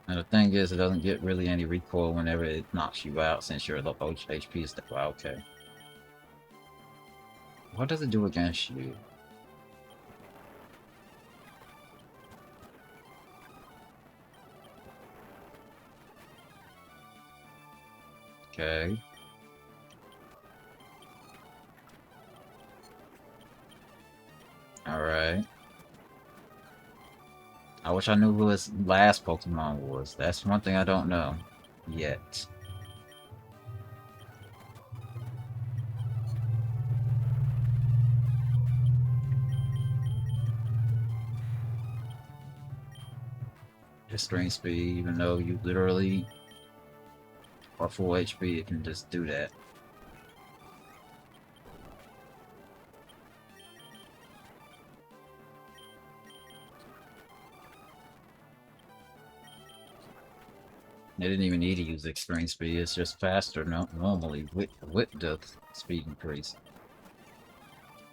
[SPEAKER 1] And the thing is, it doesn't get really any recoil whenever it knocks you out since your low HP is well, okay. What does it do against you? Okay. Alright. I wish I knew who his last Pokemon was. That's one thing I don't know. Yet. Extreme speed, even though you literally are full HP, it can just do that. They didn't even need to use extreme speed, it's just faster normally with the speed increase.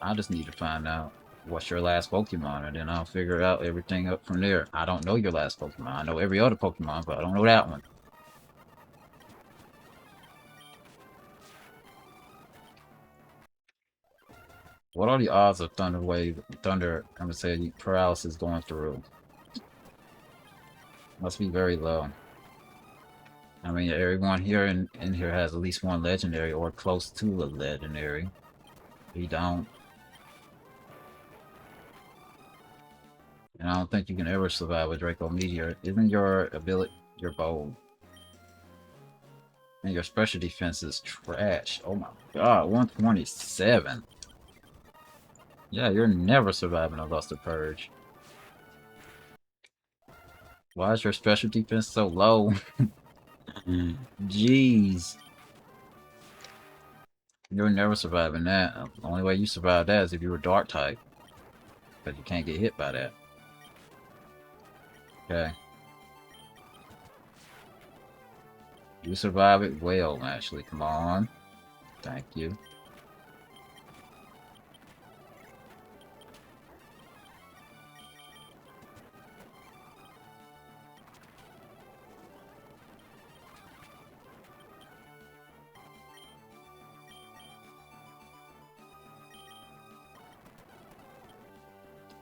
[SPEAKER 1] I just need to find out what's your last Pokemon, and then I'll figure out everything up from there. I don't know your last Pokemon. I know every other Pokemon, but I don't know that one. What are the odds of Thunder, I'm gonna say, paralysis going through? Must be very low. I mean, everyone here in here has at least one legendary or close to a legendary. We don't. And I don't think you can ever survive a Draco Meteor. Isn't your ability, your bold, and your special defense is trash. Oh my god, 127. Yeah, you're never surviving a Luster Purge. Why is your special defense so low? Jeez. You're never surviving that. The only way you survive that is if you were Dark type. But you can't get hit by that. Okay. You survive it well, actually. Come on. Thank you.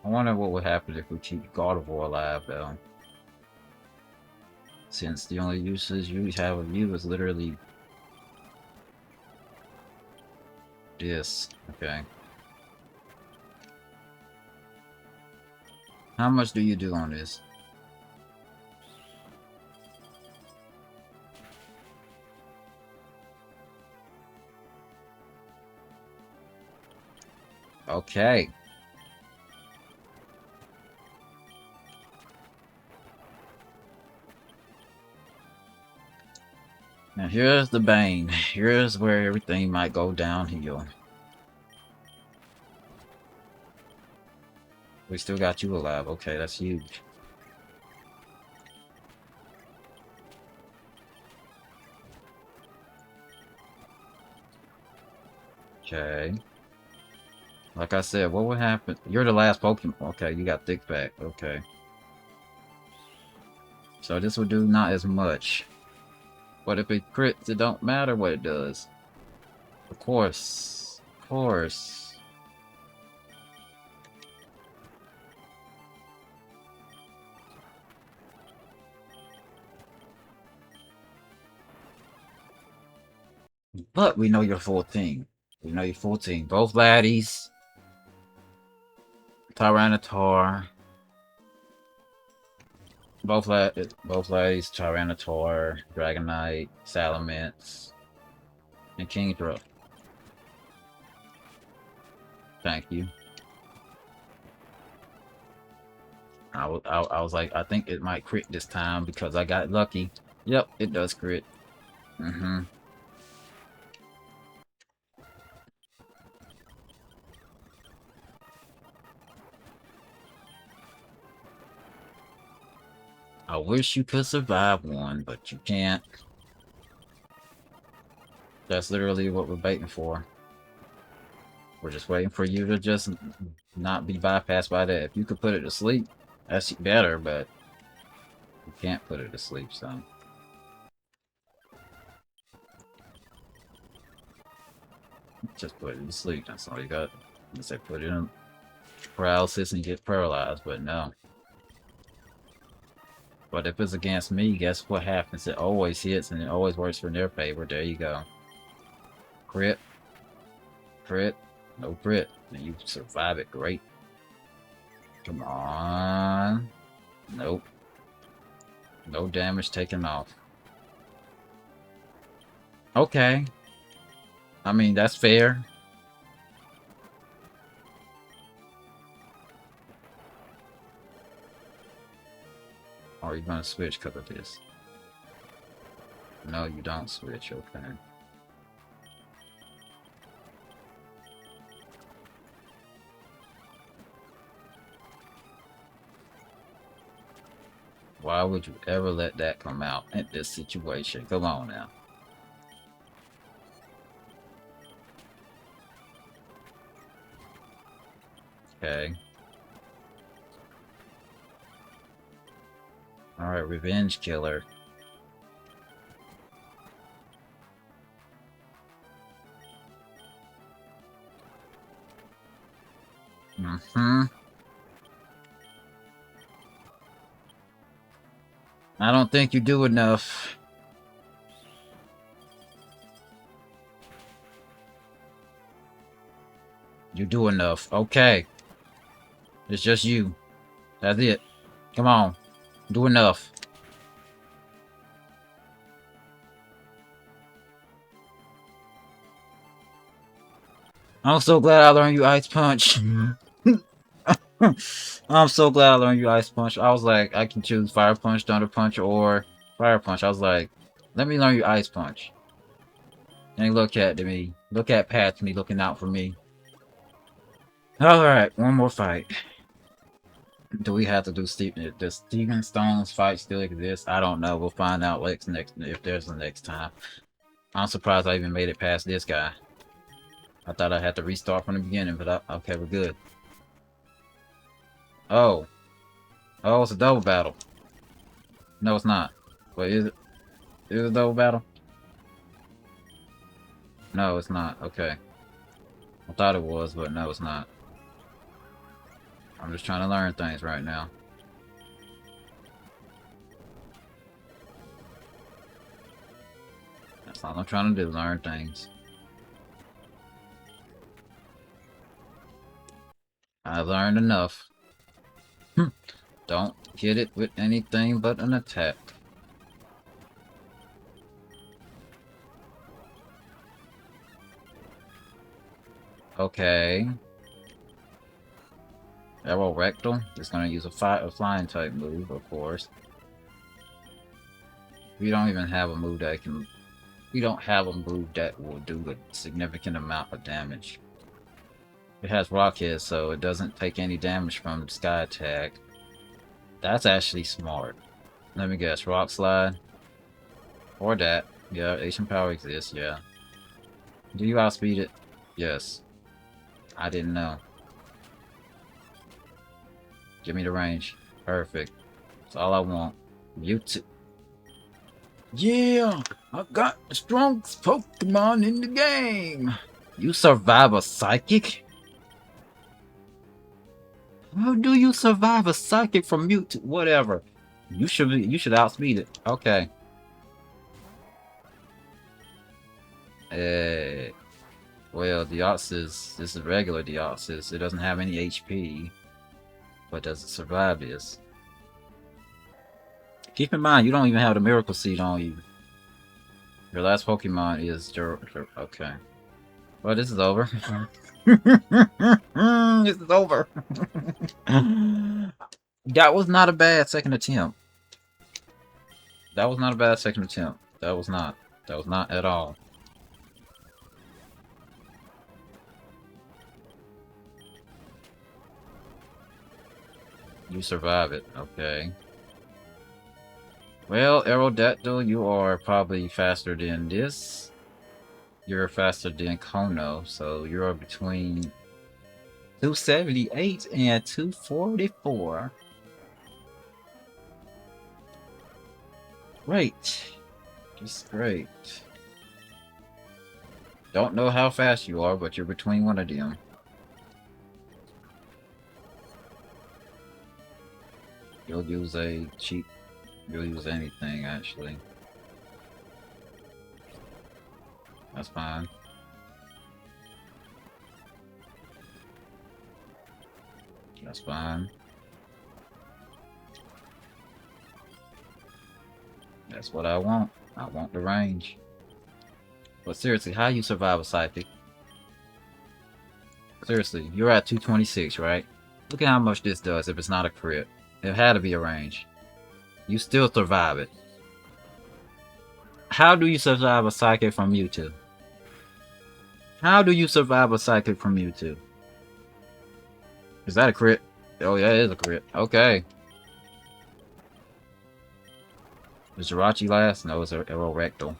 [SPEAKER 1] I wonder what would happen if we keep Gardevoir alive, though. Since the only uses you have of you is literally this. Okay. How much do you do on this? Okay. Now here's the bane. Here's where everything might go downhill. We still got you alive. Okay, that's huge. Okay. Like I said, what would happen? You're the last Pokemon. Okay, you got Thick Pack. Okay. So this will do not as much. But if it crits, it don't matter what it does. Of course. Of course. But we know your full team. We know your full team. Both laddies. Tyranitar. Both ladies, Tyranitar, Dragonite, Salamence, and Kingdra. Thank you. I was like, I think it might crit this time because I got lucky. Yep, it does crit. Mm-hmm. I wish you could survive one, but you can't. That's literally what we're waiting for. We're just waiting for you to just not be bypassed by that. If you could put it to sleep, that's better, but you can't put it to sleep, so. Just put it to sleep, that's all you got. You say put it in paralysis and get paralyzed, but no. But if it's against me, guess what happens? It always hits and it always works for their favor. There you go. Crit. Crit. No crit. And you survive it. Great. Come on. Nope. No damage taken off. Okay. I mean, that's fair. Or are you gonna switch because of this? No, you don't switch. Okay. Why would you ever let that come out in this situation? Come on now. Okay. Alright, Revenge Killer. Mm-hmm. I don't think you do enough. You do enough. Okay. It's just you. That's it. Come on. Do enough. I'm so glad I learned you Ice Punch. I'm so glad I learned you Ice Punch. I was like, I can choose Fire Punch, Thunder Punch, or Fire Punch. I was like, let me learn you Ice Punch. And look at me. Look at Pat's me looking out for me. Alright, one more fight. Do we have to do Steven? Does Steven Stone's fight still exist? I don't know. We'll find out next if there's a next time. I'm surprised I even made it past this guy. I thought I had to restart from the beginning, but okay, we're good. Oh. Oh, it's a double battle. No, it's not. Wait, is it? Is it a double battle? No, it's not. Okay. I thought it was, but no, it's not. I'm just trying to learn things right now. That's all I'm trying to do, learn things. I learned enough. Don't hit it with anything but an attack. Okay. Arrow Rectal is going to use a flying type move, of course. We don't even have a move that can... We don't have a move that will do a significant amount of damage. It has Rock Hit, so it doesn't take any damage from Sky Attack. That's actually smart. Let me guess, Rock Slide? Or that. Yeah, Asian Power exists, yeah. Do you outspeed it? Yes. I didn't know. Give me the range. Perfect. That's all I want. Mute. Yeah! I got the strongest Pokemon in the game! You survive a Psychic? How do you survive a Psychic from Mute? Whatever. You should outspeed it. Okay. Well, Deoxys, this is regular Deoxys. It doesn't have any HP, but does it survive this? Keep in mind, you don't even have the Miracle Seed on you. Your last Pokemon is okay. Well, this is over. This is over. That was not a bad second attempt. That was not a bad second attempt. That was not. That was not at all. You survive it. Okay. Well, Aerodactyl, you are probably faster than this. You're faster than Kono, so you're between 278 and 244. Great. Just great. Don't know how fast you are, but you're between one of them. You'll use a cheap... You'll use anything, actually. That's fine. That's fine. That's what I want. I want the range. But seriously, how you survive a Psychic? Seriously, you're at 226, right? Look at how much this does if it's not a crit. It had to be a range. You still survive it. How do you survive a Psychic from Mewtwo? How do you survive a Psychic from Mewtwo? Is that a crit? Oh yeah, it is a crit. Okay. Was Jirachi last? No, it's Aerodactyl.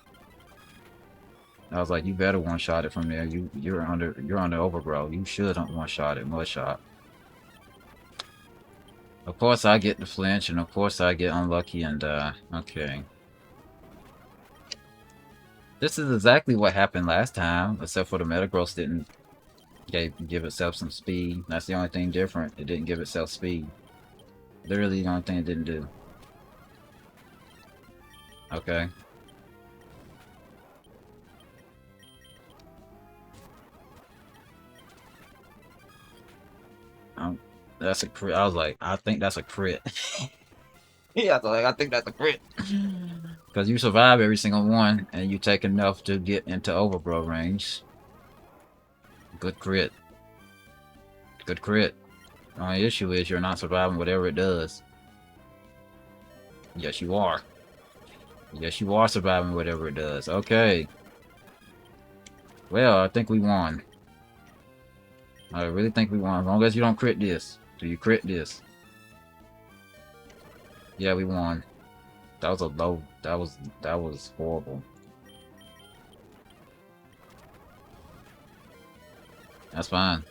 [SPEAKER 1] I was like, you better one-shot it from there. You're under overgrowth. You should one-shot it, Mudshot. Of course I get the flinch, and of course I get unlucky and die. Okay. This is exactly what happened last time, except for the Metagross didn't give itself some speed. That's the only thing different. It didn't give itself speed. Literally the only thing it didn't do. Okay. That's a crit. I was like, I think that's a crit. Yeah, I think that's a crit. Because you survive every single one, and you take enough to get into overgrowth range. Good crit. Good crit. The only issue is you're not surviving whatever it does. Yes, you are. Yes, you are surviving whatever it does. Okay. Well, I think we won. I really think we won. As long as you don't crit this. Do you crit this? Yeah, we won. That was a low. That was horrible. That's fine.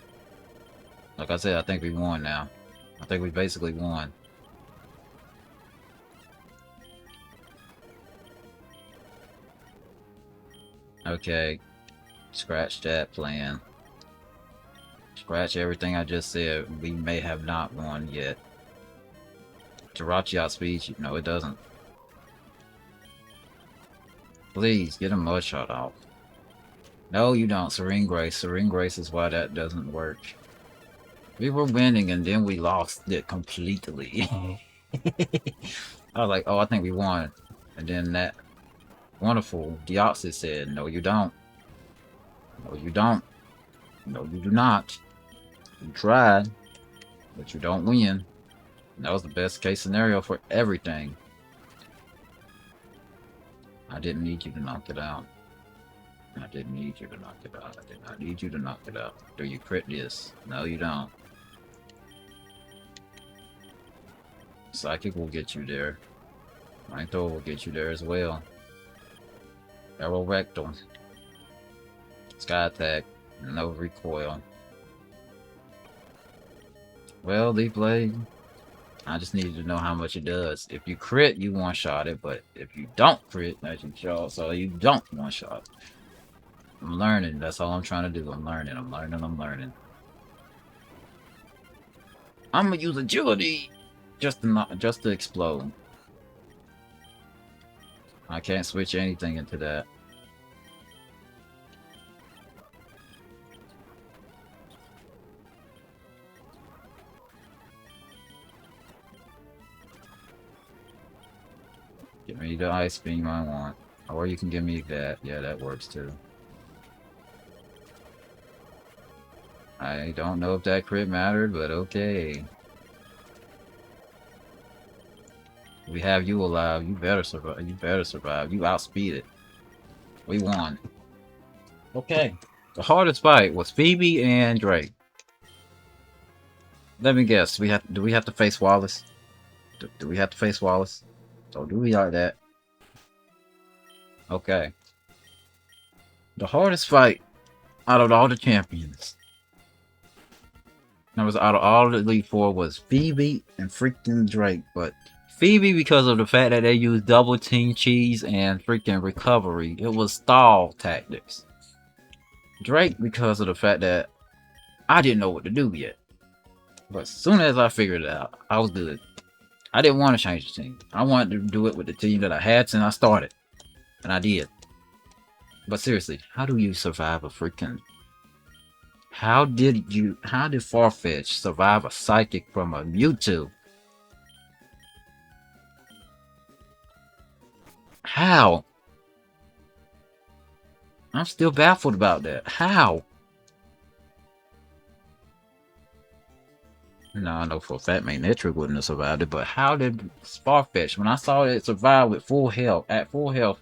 [SPEAKER 1] Like I said, I think we won now. I think we basically won. Okay. Scratch that plan. Scratch everything I just said. We may have not won yet. Jirachi outspeeds you. No, it doesn't. Please, get a Mudshot off. No, you don't. Serene Grace. Serene Grace is why that doesn't work. We were winning and then we lost it completely. I was like, oh, I think we won. And then that wonderful Deoxys said, no, you don't. No, you don't. No, you do not. You tried, but you don't win. And that was the best case scenario for everything. I didn't need you to knock it out. I didn't need you to knock it out. I did not need you to knock it out. Do you crit this? No, you don't. Psychic will get you there. Flamethrower will get you there as well. Aerodactyl. Sky attack. No recoil. Well, Leaf Blade. I just needed to know how much it does. If you crit, you one-shot it, but if you don't crit, as you show, so you don't one-shot. I'm learning. That's all I'm trying to do. I'm learning. I'm learning. I'm learning. I'm gonna use agility just to explode. I can't switch anything into that. Give me the ice beam I want. Or you can give me that. Yeah, that works too. I don't know if that crit mattered, but okay. We have you alive. You better survive. You better survive. You outspeeded. We won. Okay. The hardest fight was Phoebe and Drake. Let me guess. Do we have to face Wallace? Do we have to face Wallace? So do we like that? Okay. The hardest fight out of all the champions. That was out of all the Elite Four was Phoebe and freaking Drake. But Phoebe, because of the fact that they used double team cheese and freaking recovery, it was stall tactics. Drake, because of the fact that I didn't know what to do yet. But as soon as I figured it out, I was good. I didn't want to change the team. I wanted to do it with the team that I had since I started. And I did. But seriously, how do you survive a freaking... How did Farfetch survive a psychic from a Mewtwo? How? I'm still baffled about that. How? No, I know for a fact Magnetric wouldn't have survived it, but how did Farfetch, when I saw it survive with full health, at full health,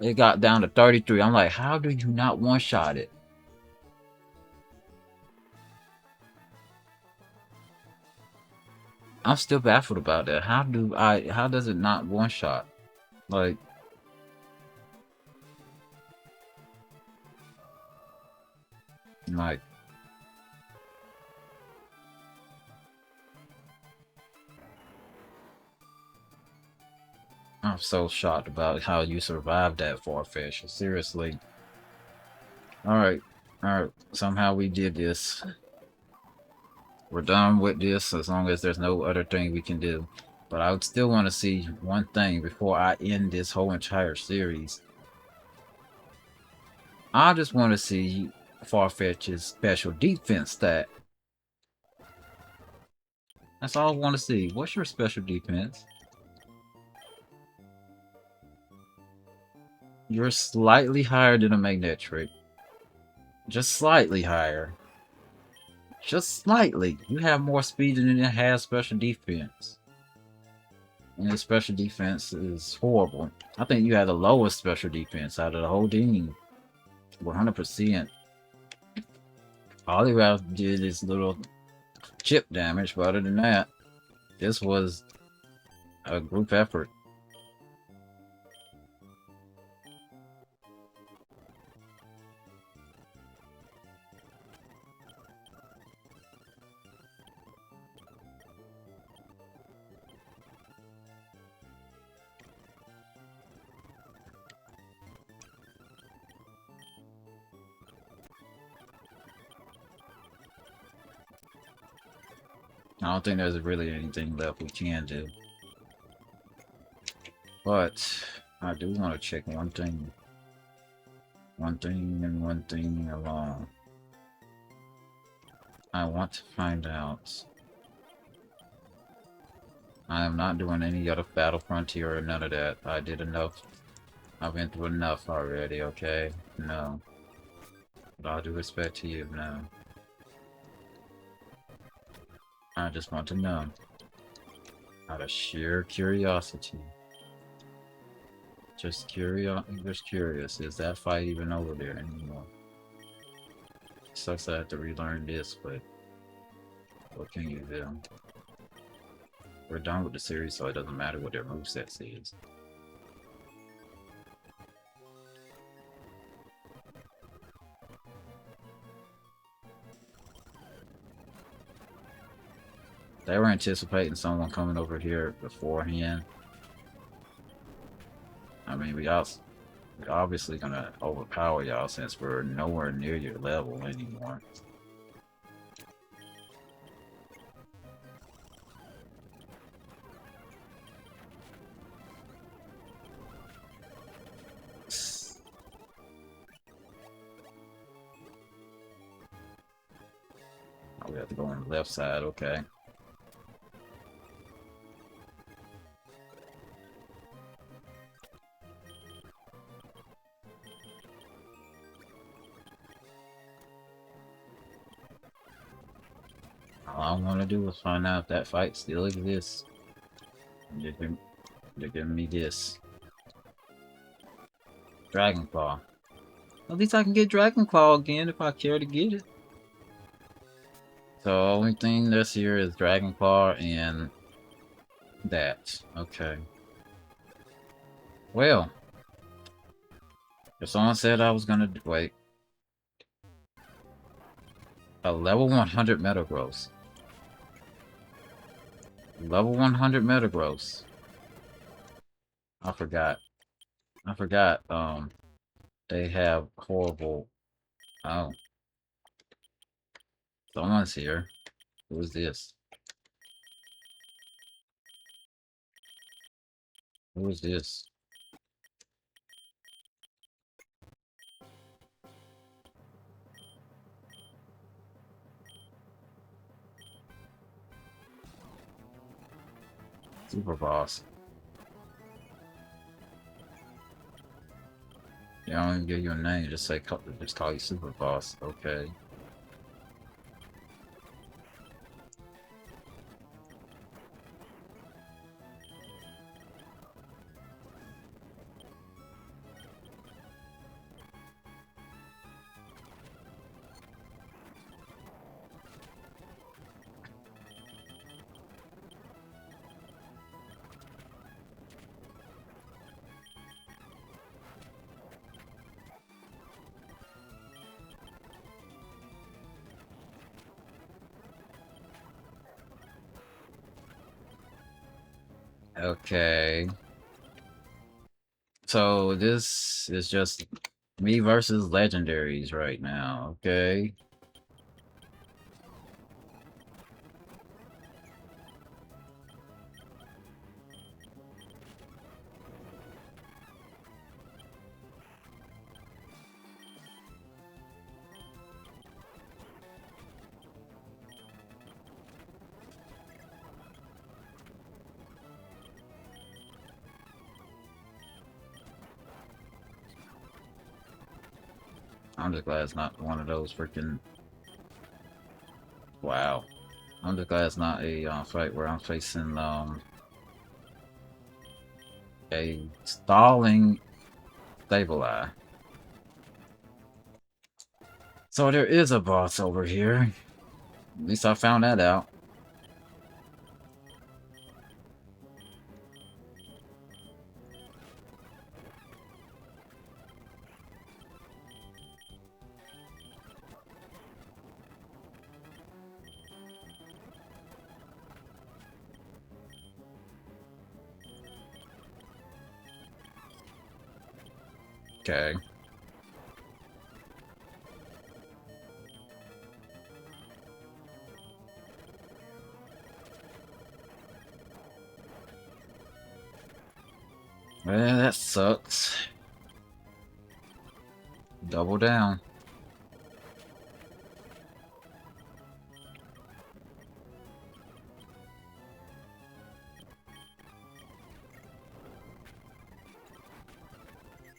[SPEAKER 1] it got down to 33. I'm like, how do you not one-shot it? I'm still baffled about that. How does it not one-shot? Like, like, I'm so shocked about how you survived that, Farfetch. Seriously. Alright. Alright. Somehow we did this. We're done with this as long as there's no other thing we can do. But I would still want to see one thing before I end this whole entire series. I just want to see Farfetch's special defense stat. That's all I want to see. What's your special defense? You're slightly higher than a Magnetric. Just slightly higher. Just slightly. You have more speed than it has special defense. And your special defense is horrible. I think you had the lowest special defense out of the whole team. 100%. All you have to do is little chip damage, but other than that, this was a group effort. I don't think there's really anything left we can do. But I do want to check one thing. One thing alone. I want to find out. I am not doing any other Battle Frontier or none of that. I did enough. I've been through enough already, okay? No. With all due respect to you, no. I just want to know. Out of sheer curiosity. Just curious. Is that fight even over there anymore? Sucks I have to relearn this, but what can you do? We're done with the series, so it doesn't matter what their moveset says. They were anticipating someone coming over here beforehand. I mean, we're obviously gonna overpower y'all since we're nowhere near your level anymore. Oh, we have to go on the left side, okay. All I want to do is find out if that fight still exists. They're giving me this. Dragon Claw. At least I can get Dragon Claw again if I care to get it. So, only thing this here is Dragon Claw and that. Okay. Well. If someone said I was gonna wait. A level 100 Metagross. Level 100 Metagross. I forgot. They have horrible... Oh. Someone's here. Who is this? Who is this? Super Boss. They don't even give you a name, just call you Super Boss. Okay. Okay. So this is just me versus legendaries right now, okay? I'm just glad it's not one of those freaking... Wow. I'm just glad it's not a fight where I'm facing a stalling Sableye. So there is a boss over here. At least I found that out. Okay. Well, that sucks. Double down.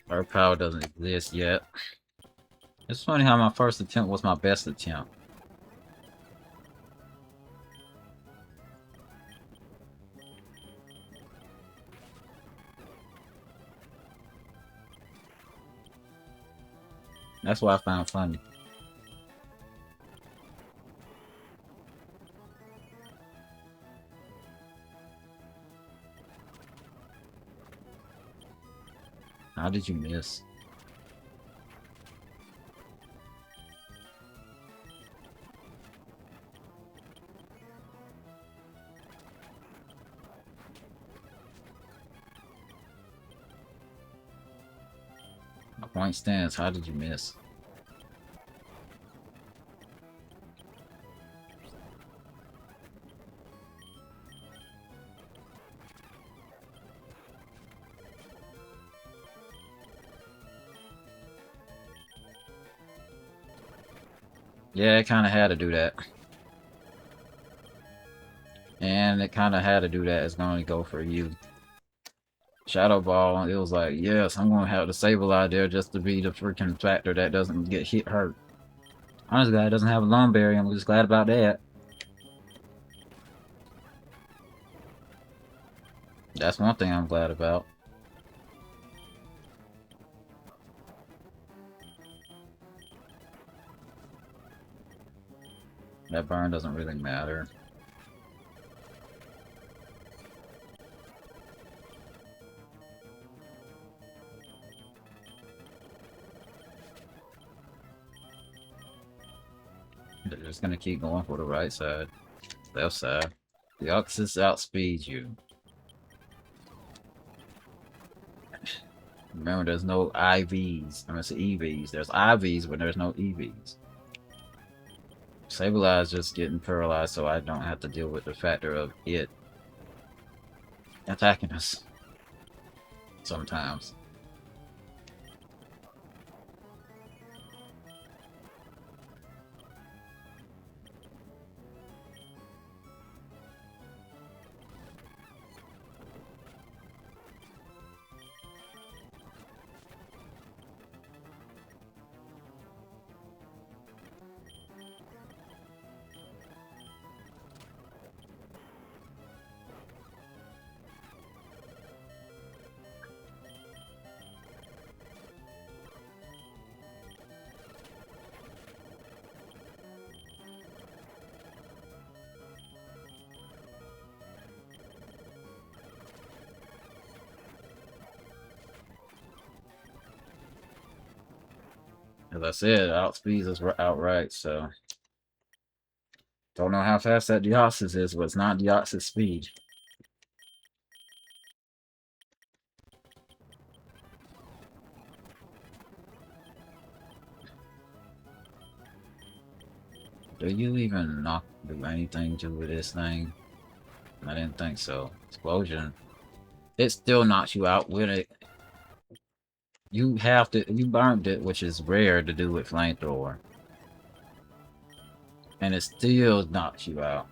[SPEAKER 1] Our power doesn't exist yet. It's funny how my first attempt was my best attempt. That's what I found funny. How did you miss? My point stands. How did you miss? Yeah, it kind of had to do that. And it kind of had to do that. It's going to go for you. Shadow Ball, it was like, yes, I'm going to have the Sableye there just to be the freaking factor that doesn't get hurt. I'm just glad it doesn't have a Lum Berry. I'm just glad about that. That's one thing I'm glad about. That burn doesn't really matter. They're just gonna keep going for the right side. Left side. The Oxus outspeeds you. Remember, there's no IVs. I mean, it's EVs. There's IVs, but there's no EVs. Sableye just getting paralyzed, so I don't have to deal with the factor of it attacking us sometimes. As I said, outspeeds us outright, so don't know how fast that Deoxys is, but it's not Deoxys speed. Do you even not do anything to this thing? I didn't think so. Explosion. It still knocks you out with it. You have to, you burned it, which is rare to do with flamethrower. And it still knocks you out.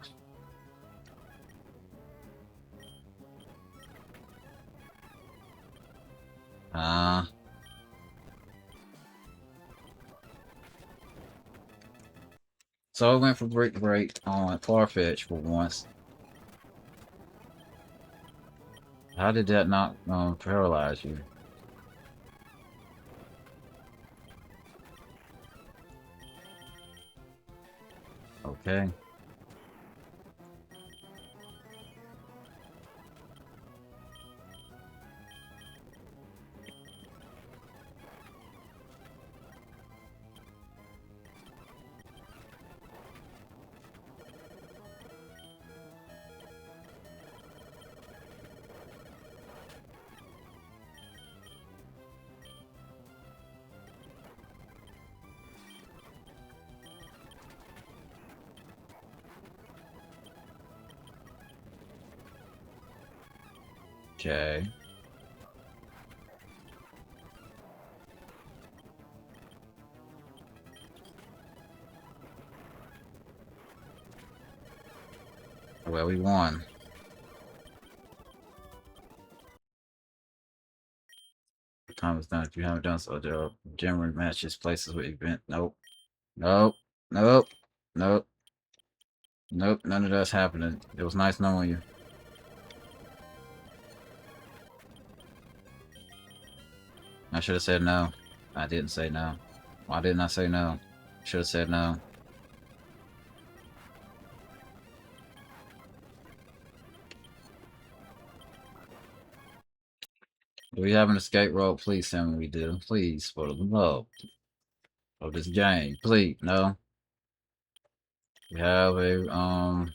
[SPEAKER 1] So I went for break on Farfetch for once. How did that not paralyze you? Okay. Okay. Well, we won. Time is done. If you haven't done so, there are general matches, places with event. Nope. Nope. Nope. Nope. Nope. None of that's happening. It was nice knowing you. I should have said no. I didn't say no. Why didn't I say no? Should have said no. Do we have an escape rope? Please tell me we do. Please, for the love of this game. Please, no. We have a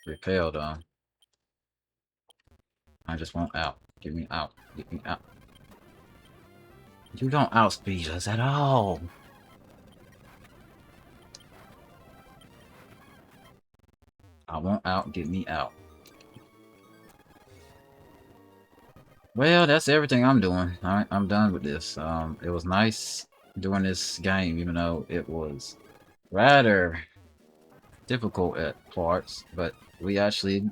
[SPEAKER 1] repel done. I just want out. Get me out. Get me out. You don't outspeed us at all. I want out. Get me out. Well, that's everything I'm doing. I'm done with this. It was nice doing this game, even though it was rather difficult at parts, but we actually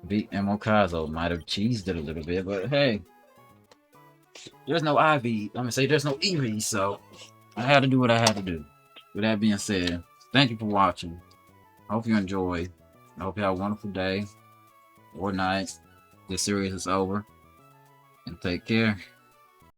[SPEAKER 1] beat Kaizo. Might have cheesed it a little bit, but hey, there's no IV. I'm gonna say there's no EV, so I had to do what I had to do. With that being said, thank you for watching. I hope you enjoy. I hope you have a wonderful day or night this series is over. And take care.